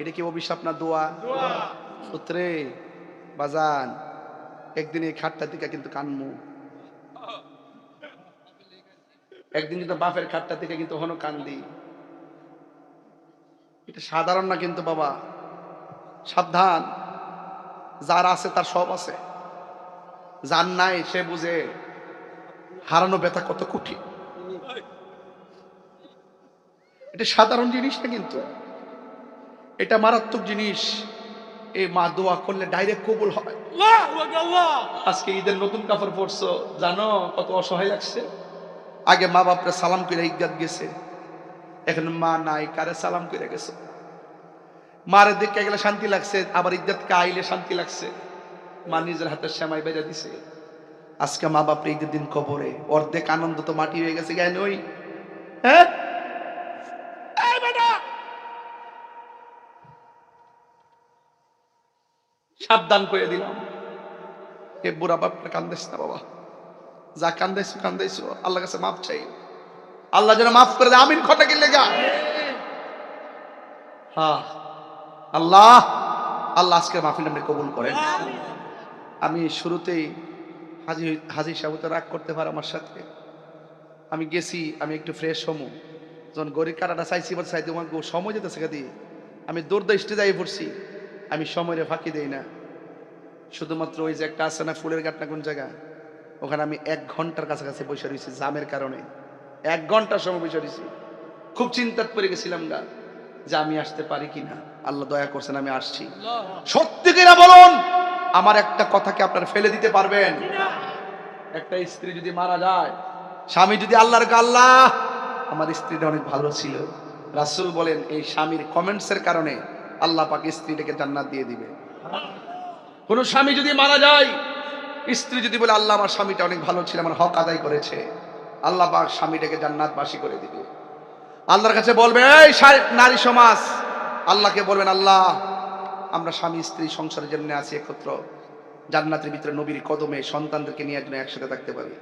এটা কি অভিশাপ না দোয়া? সূত্রে বাজান একদিন এই খাটটা থেকে কিন্তু কানমু, একদিন কিন্তু বাপের খাটটা থেকে কিন্তু হনো কান্দি। এটা সাধারণ না কিন্তু বাবা, সাবধান। যার আছে তার সব আছে, যার নাই সে বুঝে হারানো ব্যথা কত কঠিন। এটা সাধারণ জিনিস না, কিন্তু এটা মারাত্মক জিনিস। এই মা দোয়া করলে ডাইরেক্ট কবুল হয়। আজকে ঈদের নতুন কাপড় পরছো, জানো কত অসহায় লাগছে। আগে মা বাপরা সালাম করে ঈদগাহ গেছে, এখন মা নাই, কারে সালাম করে গেছে। মারে দেখে গেলে শান্তি লাগছে, আবার ঈদগাহকে আইলে শান্তি লাগছে। মা নিজের হাতে সেমাই বেজে দিছে। আজকে মা বাপরা ঈদের দিন কবরে, অর্ধেক আনন্দ তো মাটি হয়ে গেছে। জ্ঞান ওই হ্যাঁ, সাবধান করে দিলাম, এ বুড়া বাপটা কান্দাইস না বাবা, যা কান্দাইছো কান্দাইছো, আল্লাহ কাছে মাফ চাই, আল্লাহ যেন মাফ করে দেয়। আমিন খটা গেলে গা। হ্যাঁ আল্লাহ, আল্লাহ আজকের মাহফিল আপনি কবুল করেন। আমি শুরুতেই হাজি সাহেব তো রাগ করতে পারে আমার সাথে। আমি গেছি, আমি একটু ফ্রেশ হমু, যখন গড়ির কাটাটা চাইছি বা চাইতে আমার সময় যেতেছে কাদি, আমি দৌড় স্টেজে পড়ছি। আমি সময়ের ফাঁকি দেই না, শুধুমাত্র ওই যে একটা আছে না ফুলের গাঁট না কোন জায়গা, ওখানে আমি 1 ঘন্টার কাছাকাছি বসে রয়েছি জামের কারণে। 1 ঘন্টার সময় বসে রয়েছি, খুব চিন্তাত পড়ে গেছিলাম গা যে আমি আসতে পারি কিনা। আল্লাহ দয়া করছেন, আমি আসছি। সত্যি কিনা বলুন, আমার একটা কথাকে আপনারা ফেলে দিতে পারবেন? একটা স্ত্রী যদি মারা যায়, স্বামী যদি আল্লাহর আল্লাহ আমার স্ত্রীটা অনেক ভালো ছিল, রাসূল বলেন এই স্বামীর কমেন্টসের কারণে আল্লাহ পাক স্ত্রীটাকে জান্নাত দিয়ে দিবে। কোন স্বামী যদি মারা যায়, স্ত্রী যদি বলে আল্লাহ আমার স্বামীটা অনেক ভালো ছিল, আমার হক আদায় করেছে, আল্লাহ পাক স্বামীটাকে জান্নাতবাসী করে দিবে। আল্লাহর কাছে বলবে, এই নারী সমাজ আল্লাহকে বলবেন, আল্লাহ আমরা স্বামী স্ত্রী সংসারের জন্য আছি একত্র, জান্নাতের ভিতরে নবীর কদমে সন্তানদেরকে নিয়ে একজন একসাথে থাকতে পারি।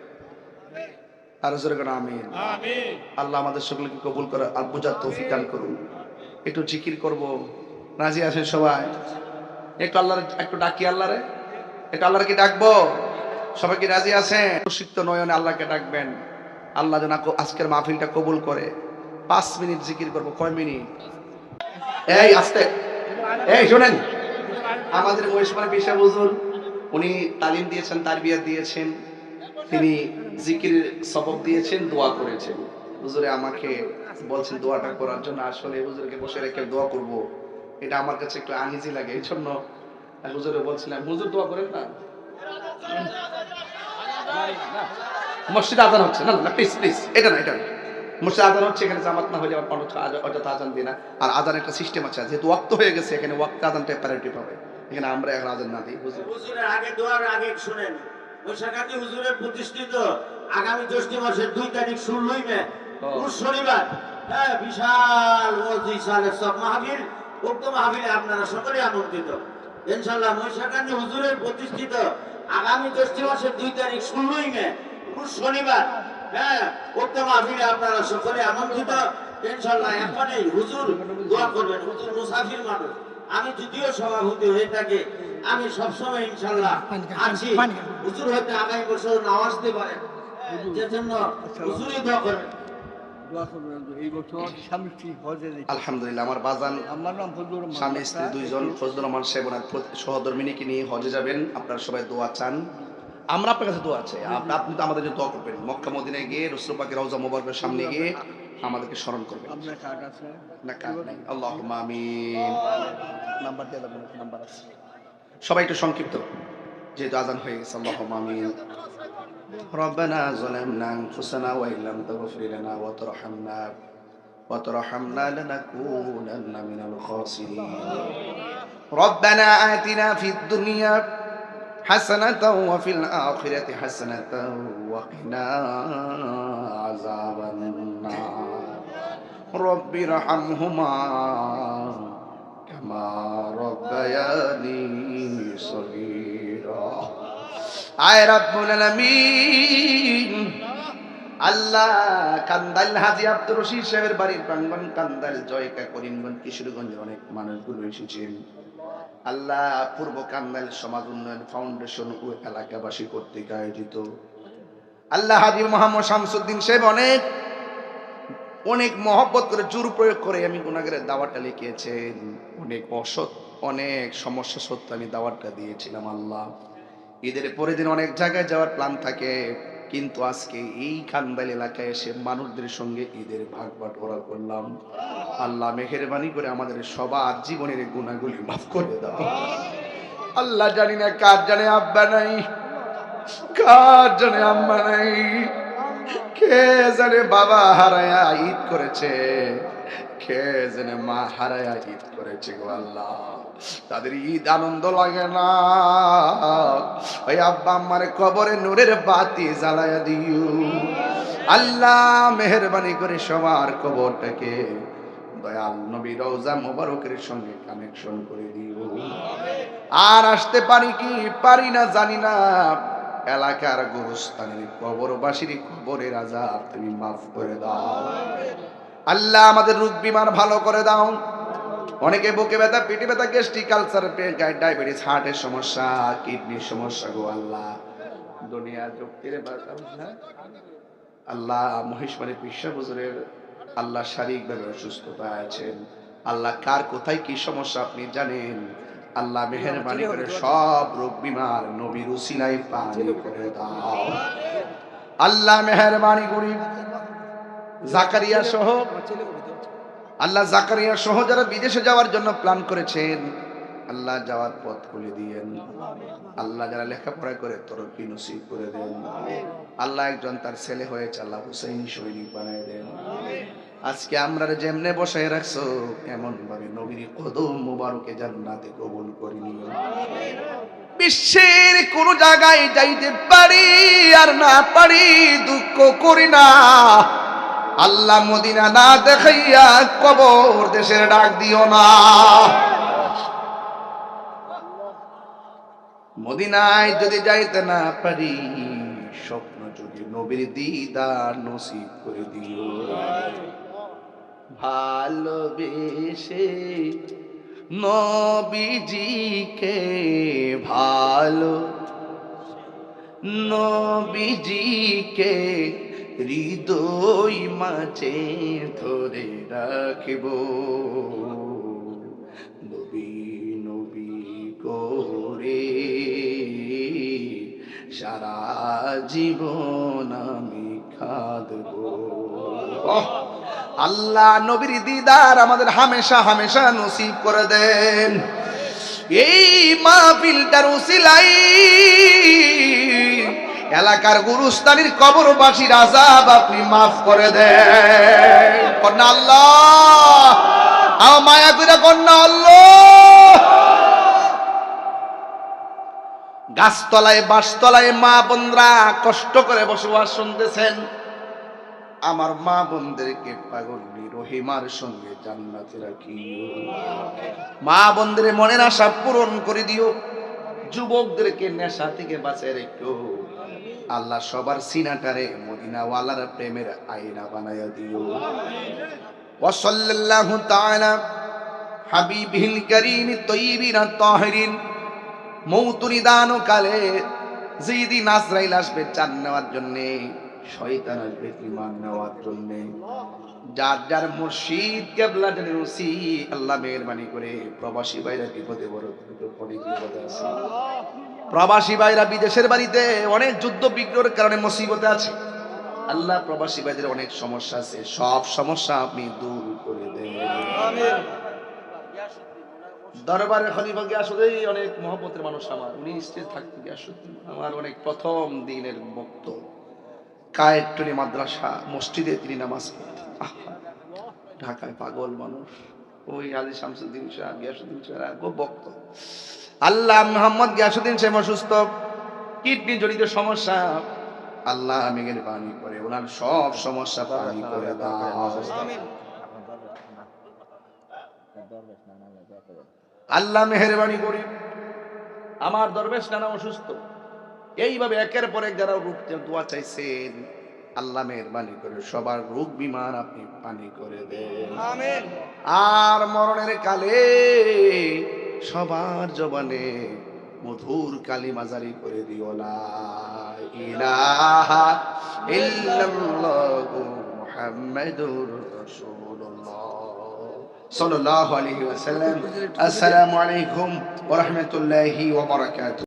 আর জোরে করে আমিন। আল্লাহ আমাদের সকলকে কবুল করে আর বুঝার তৌফিক দান করুন। একটু জিকির করব, রাজি আছেন সবাই? একটু আল্লাহর একটু ডাকি, আল্লাহরে একটু আল্লাহকে ডাকবো। সবাই কি রাজি আছেন? প্রসিদ্ধ নয়নে আল্লাহকে ডাকবেন, আল্লাহ যেন আজকের মাহফিলটা কবুল করে। 5 মিনিট জিকির করব। কয় মিনিট? এই আস্তে, এই শোনেন, আমাদের মহেশমার পেশা হুজুর, উনি তালিম দিয়েছেন, তারবিয়াত দিয়েছেন, তিনি জিকির সবক দিয়েছেন, দোয়া করেছেন। হুজুরে আমাকে বলছেন দোয়াটা করার জন্য। আসলে হুজুরকে বসে রেখে দোয়া করব, এটা আমার কাছে একটু আনইজি লাগে। এই জন্য হুজুরে বলছিলাম, হুজুর দোয়া করেন না। মসজিদে আজান হচ্ছে না, না প্লিজ প্লিজ, এটা না, এটা না। মসজিদে আজান হচ্ছে, এখানে জামাত না হলে আবার অযথা আজান দিই না। আর আজান একটা সিস্টেম আছে, যেহেতু ওয়াক্ত হয়ে গেছে, এখানে ওয়াক্তে আজানটা প্রায়োরিটি পাবে। এখানে আমরা এখন আজান না দিই। হুজুরের আগে দোয়ার আগে শুনেন, বৈশাখালী হুজুরের প্রতিষ্ঠিত আগামী জ্যৈষ্ঠ মাসের 2 তারিখ 16 মে শনিবার, হ্যাঁ, বিশাল মজলিসালের সব মাহফিল, উক্ত মাহফিলে আপনারা সকলে আমন্ত্রিত ইনশাআল্লাহ। বৈশাখালী হুজুরের প্রতিষ্ঠিত আগামী জ্যৈষ্ঠ মাসের 2 তারিখ 16 মে শনিবার, হ্যাঁ, উক্ত মাহফিলে আপনারা সকলে আমন্ত্রিত ইনশাআল্লাহ। এখনই হুজুর দোয়া করবেন। হুজুর মুসাফির মানুষ, আমি যদিও সভাপতি হয়ে থাকি, আমি সবসময় ইনশাআল্লাহ আছি। হুজুর হয়তো আগামী বছর নাও আসতে পারেন, যে জন্য হুজুরই দোয়া করবেন। আলহামদুলিল্লাহ, আমার বাজান স্বামী স্ত্রী 2 জন ফজলুর রহমান সাহেব ওনার সহধর্মিনীকে নিয়ে হজে যাবেন। আপনারা সবাই দোয়া চান, আমরা আপনার কাছে দোয়া চাই। আপনি তো আমাদের জন্য দোয়া করবেন। মক্কা মদিনায় গিয়ে রাসূল পাকের রওজা মোবারকের সামনে গিয়ে আমাদেরকে স্মরণ করবেন। না কাজ নাই। আল্লাহুম্মা আমিন। নাম্বার দিয়ে দেবেন, নাম্বার আছে। সবাই একটু সংক্ষিপ্ত, যেহেতু আজান হয়ে গেছে। আল্লাহুম্মা আমিন। ربنا ظلمنا أنفسنا وإن لم تغفر لنا وترحمنا لنكونن من الخاسرين. ربنا آتنا في الدنيا حسنة وفي الآخرة حسنة وقنا عذاب النار. رب ارحمهما كما ربياني صغيرا. আয় রাব্বুল আলামিন, আল্লাহ কান্দাইল হাজী আব্দুর রশিদ সাহেবের বাড়ির প্রাঙ্গণ, কান্দাইল জয়কা করিমগঞ্জ কিশোরগঞ্জের অনেক মানুষগুলো এসেছেন। আল্লাহ পূর্ব কান্দাইল সমাজ উন্নয়ন ফাউন্ডেশন ও এলাকাবাসী কর্তৃক আয়োজিত আল্লাহ হাজী মোহাম্মদ শামসুদ্দিন সাহেব অনেক মহব্বত করে জোর প্রয়োগ করে আমি গুনাহগারের দাওয়াতটা লিখিয়েছেন। অনেক সমস্যা সত্ত্বেও আমি দাওয়াতটা দিয়েছিলাম। আল্লাহ ঈদের পরের দিন অনেক জায়গায় যাওয়ার প্ল্যান থাকে, কিন্তু আজকে এই খানবাইল এলাকায় এসে মানুষদের সঙ্গে ঈদের ভাগ বাটোয়ারা করলাম। আল্লাহ মেহেরবানি করে আমাদের সবার জীবনের গুনাহগুলি মাফ করে দাও। আল্লাহ জানি না কার জানে আব্বা নাই, কার জানে আম্মা নাই, কে জানে বাবা হারায়া ঈদ করেছে, কে জানে মা হারায়া ঈদ করেছে গো আল্লাহ। তাদের ঈদ আনন্দ লাগে না। ওই আব্বা আম্মার কবরে নূরের বাতি জ্বালায়া দিও আল্লাহ। মেহেরবানি করে সবার কবরটাকে দয়াল নবী রওজা মোবারকের সঙ্গে কানেকশন করে দিও। আর আসতে পারি কি পারি না জানি না, এলাকার গোরস্থানের কবরবাসীর কবরের আযাব তুমি মাফ করে দাও আল্লাহ। আমাদের রোগ বিমার ভালো করে দাও। অনেকে বুকে ব্যথা, পেটে ব্যথা, গ্যাস্ট্রিক, আলসার, ডায়াবেটিস, হার্টের সমস্যা, কিডনির সমস্যা গো আল্লাহ। দুনিয়া যুক্তির আল্লাহ মহেশমারী পিসা হুজুরের আল্লাহ শারীরিকভাবে অসুস্থতা আছেন আল্লাহ, কার কোথায় কি সমস্যা আপনি জানেন আল্লাহ। মেহেরবানি করে সব রোগ বিমার নবীর উসিলায় পানি করে দাও আল্লাহ। মেহেরবানি করি জাকারিয়া সহ আল্লাহ, জাকারিয়া সহ যারা বিদেশে যাওয়ার জন্য প্ল্যান করেছেন আল্লাহ যাওয়ার পথ খুলে দিয়েন আল্লাহ। যারা লেখাপড়া করে তরফি নসিব করে দেন আল্লাহ। একজন তার ছেলে হয়েছে আল্লাহ হুসাইন সৈনিক বানায় দেন। আজকে আমরা যেমনে বসায় রাখছো এমন ভাবে নবীর কদম মুবারকে জান্নাতে কবুল করে নিও। বিশ্বের কোন জায়গায় যাইতে পারি আর না পারি দুঃখ করি না আল্লাহ। মদিনা না দেখাইয়া কবর দেশের ডাক দিও না। মদিনায় যদি যাইতে না পারি স্বপ্ন যদি নবীর দিদার নসিব করে দিও। ভালোবেসে নবীজিকে ভালো নবীজিকে হৃদয় মাঝে ধরে রাখিব। নবী নবী করে সারা জীবন আমি কাঁদব। আল্লাহ নবীর দিদার আমাদের হামেশা হামেশা নসিব করে দেন। এই মাহফিলটার উসিলাই এলাকার গুরুস্থানীর কবরবাসীর আযাব আপনি মাফ করে দেন কন্যা আল্লাহ। আও মায়া করে কন্যা আল্লাহ। গাছতলায় বাসতলায় মা বোনরা কষ্ট করে বসবাস শুনতেছেন। আমার মা বোনদেরকে পাগলি রহিমার সঙ্গে জান্নাতে রাখিও। মা বোনদের মনের আশা পূরণ করে দিও। যুবকদেরকে নেশা থেকে বাঁচিয়ে রেখো আল্লাহ। সবার সিনাটারে মদিনাওয়ালার প্রেমের আয়না বানায়া দিও। ওয়া সাল্লাল্লাহু তাআলা হাবিবিল কারীম তাইয়্যিবিন তাহিরিন। মৌতুনি দানো কালে যেদিন আজরাইল আসবে জান নেওয়ার জন্য, শয়তান আসবে ঈমান নেওয়ার জন্য, যার যার মুর্শিদ কিবলা জানের ওসি আল্লাহ মেহেরবানি করে প্রবাসী ভাইরা বিপদে বড় অনেক বিপদে আছে। প্রবাসী ভাইরা বিদেশের বাড়িতে অনেক যুদ্ধ বিগ্রহের কারণে মুসিবতে আছে আল্লাহ। প্রবাসী ভাইদের অনেক সমস্যা আছে, সব সমস্যা আপনি দূর করে দেন আমিন। দরবারে খলিফা গিয়াসউদ্দিন অনেক মহব্বতের মানুষ আমার, উনি স্টেজ থাকতে গিয়াসউদ্দিন আমার অনেক প্রথম দিনের ভক্ত। কায়েতটুলি মাদ্রাসা মসজিদে তিনি নামাজ পড়তেন। ঢাকায় পাগল মানুষ ওই আলী শামসুদ্দিন শাহ গিয়াসউদ্দিন শাহ গো ভক্ত। আল্লাহ মোহাম্মদ গিয়াসউদ্দিন সাহেব অসুস্থ, কিডনি জনিত সমস্যা আল্লাহ মেহেরবানি করে ওনার সব সমস্যা পানি করে দাও আল্লাহ। মেহেরবানি করি আমার দরবেশ নানা অসুস্থ, এইভাবে একের পর এক যারা রূপ দোয়া চাইছেন আল্লাহ মেহেরবানি করে সবার রোগ বিমার আপনি পানি করে দেন আমিন। আর মরণের কালে সবার জবানে মধুর কালিমা জারি করে দিও লা ইলাহা ইল্লাল্লাহু মুহাম্মাদুর রাসূলুল্লাহ সাল্লাল্লাহু আলাইহি ওয়াসাল্লাম। আসসালামু আলাইকুম ওয়া রাহমাতুল্লাহি ওয়া বারাকাতুহু।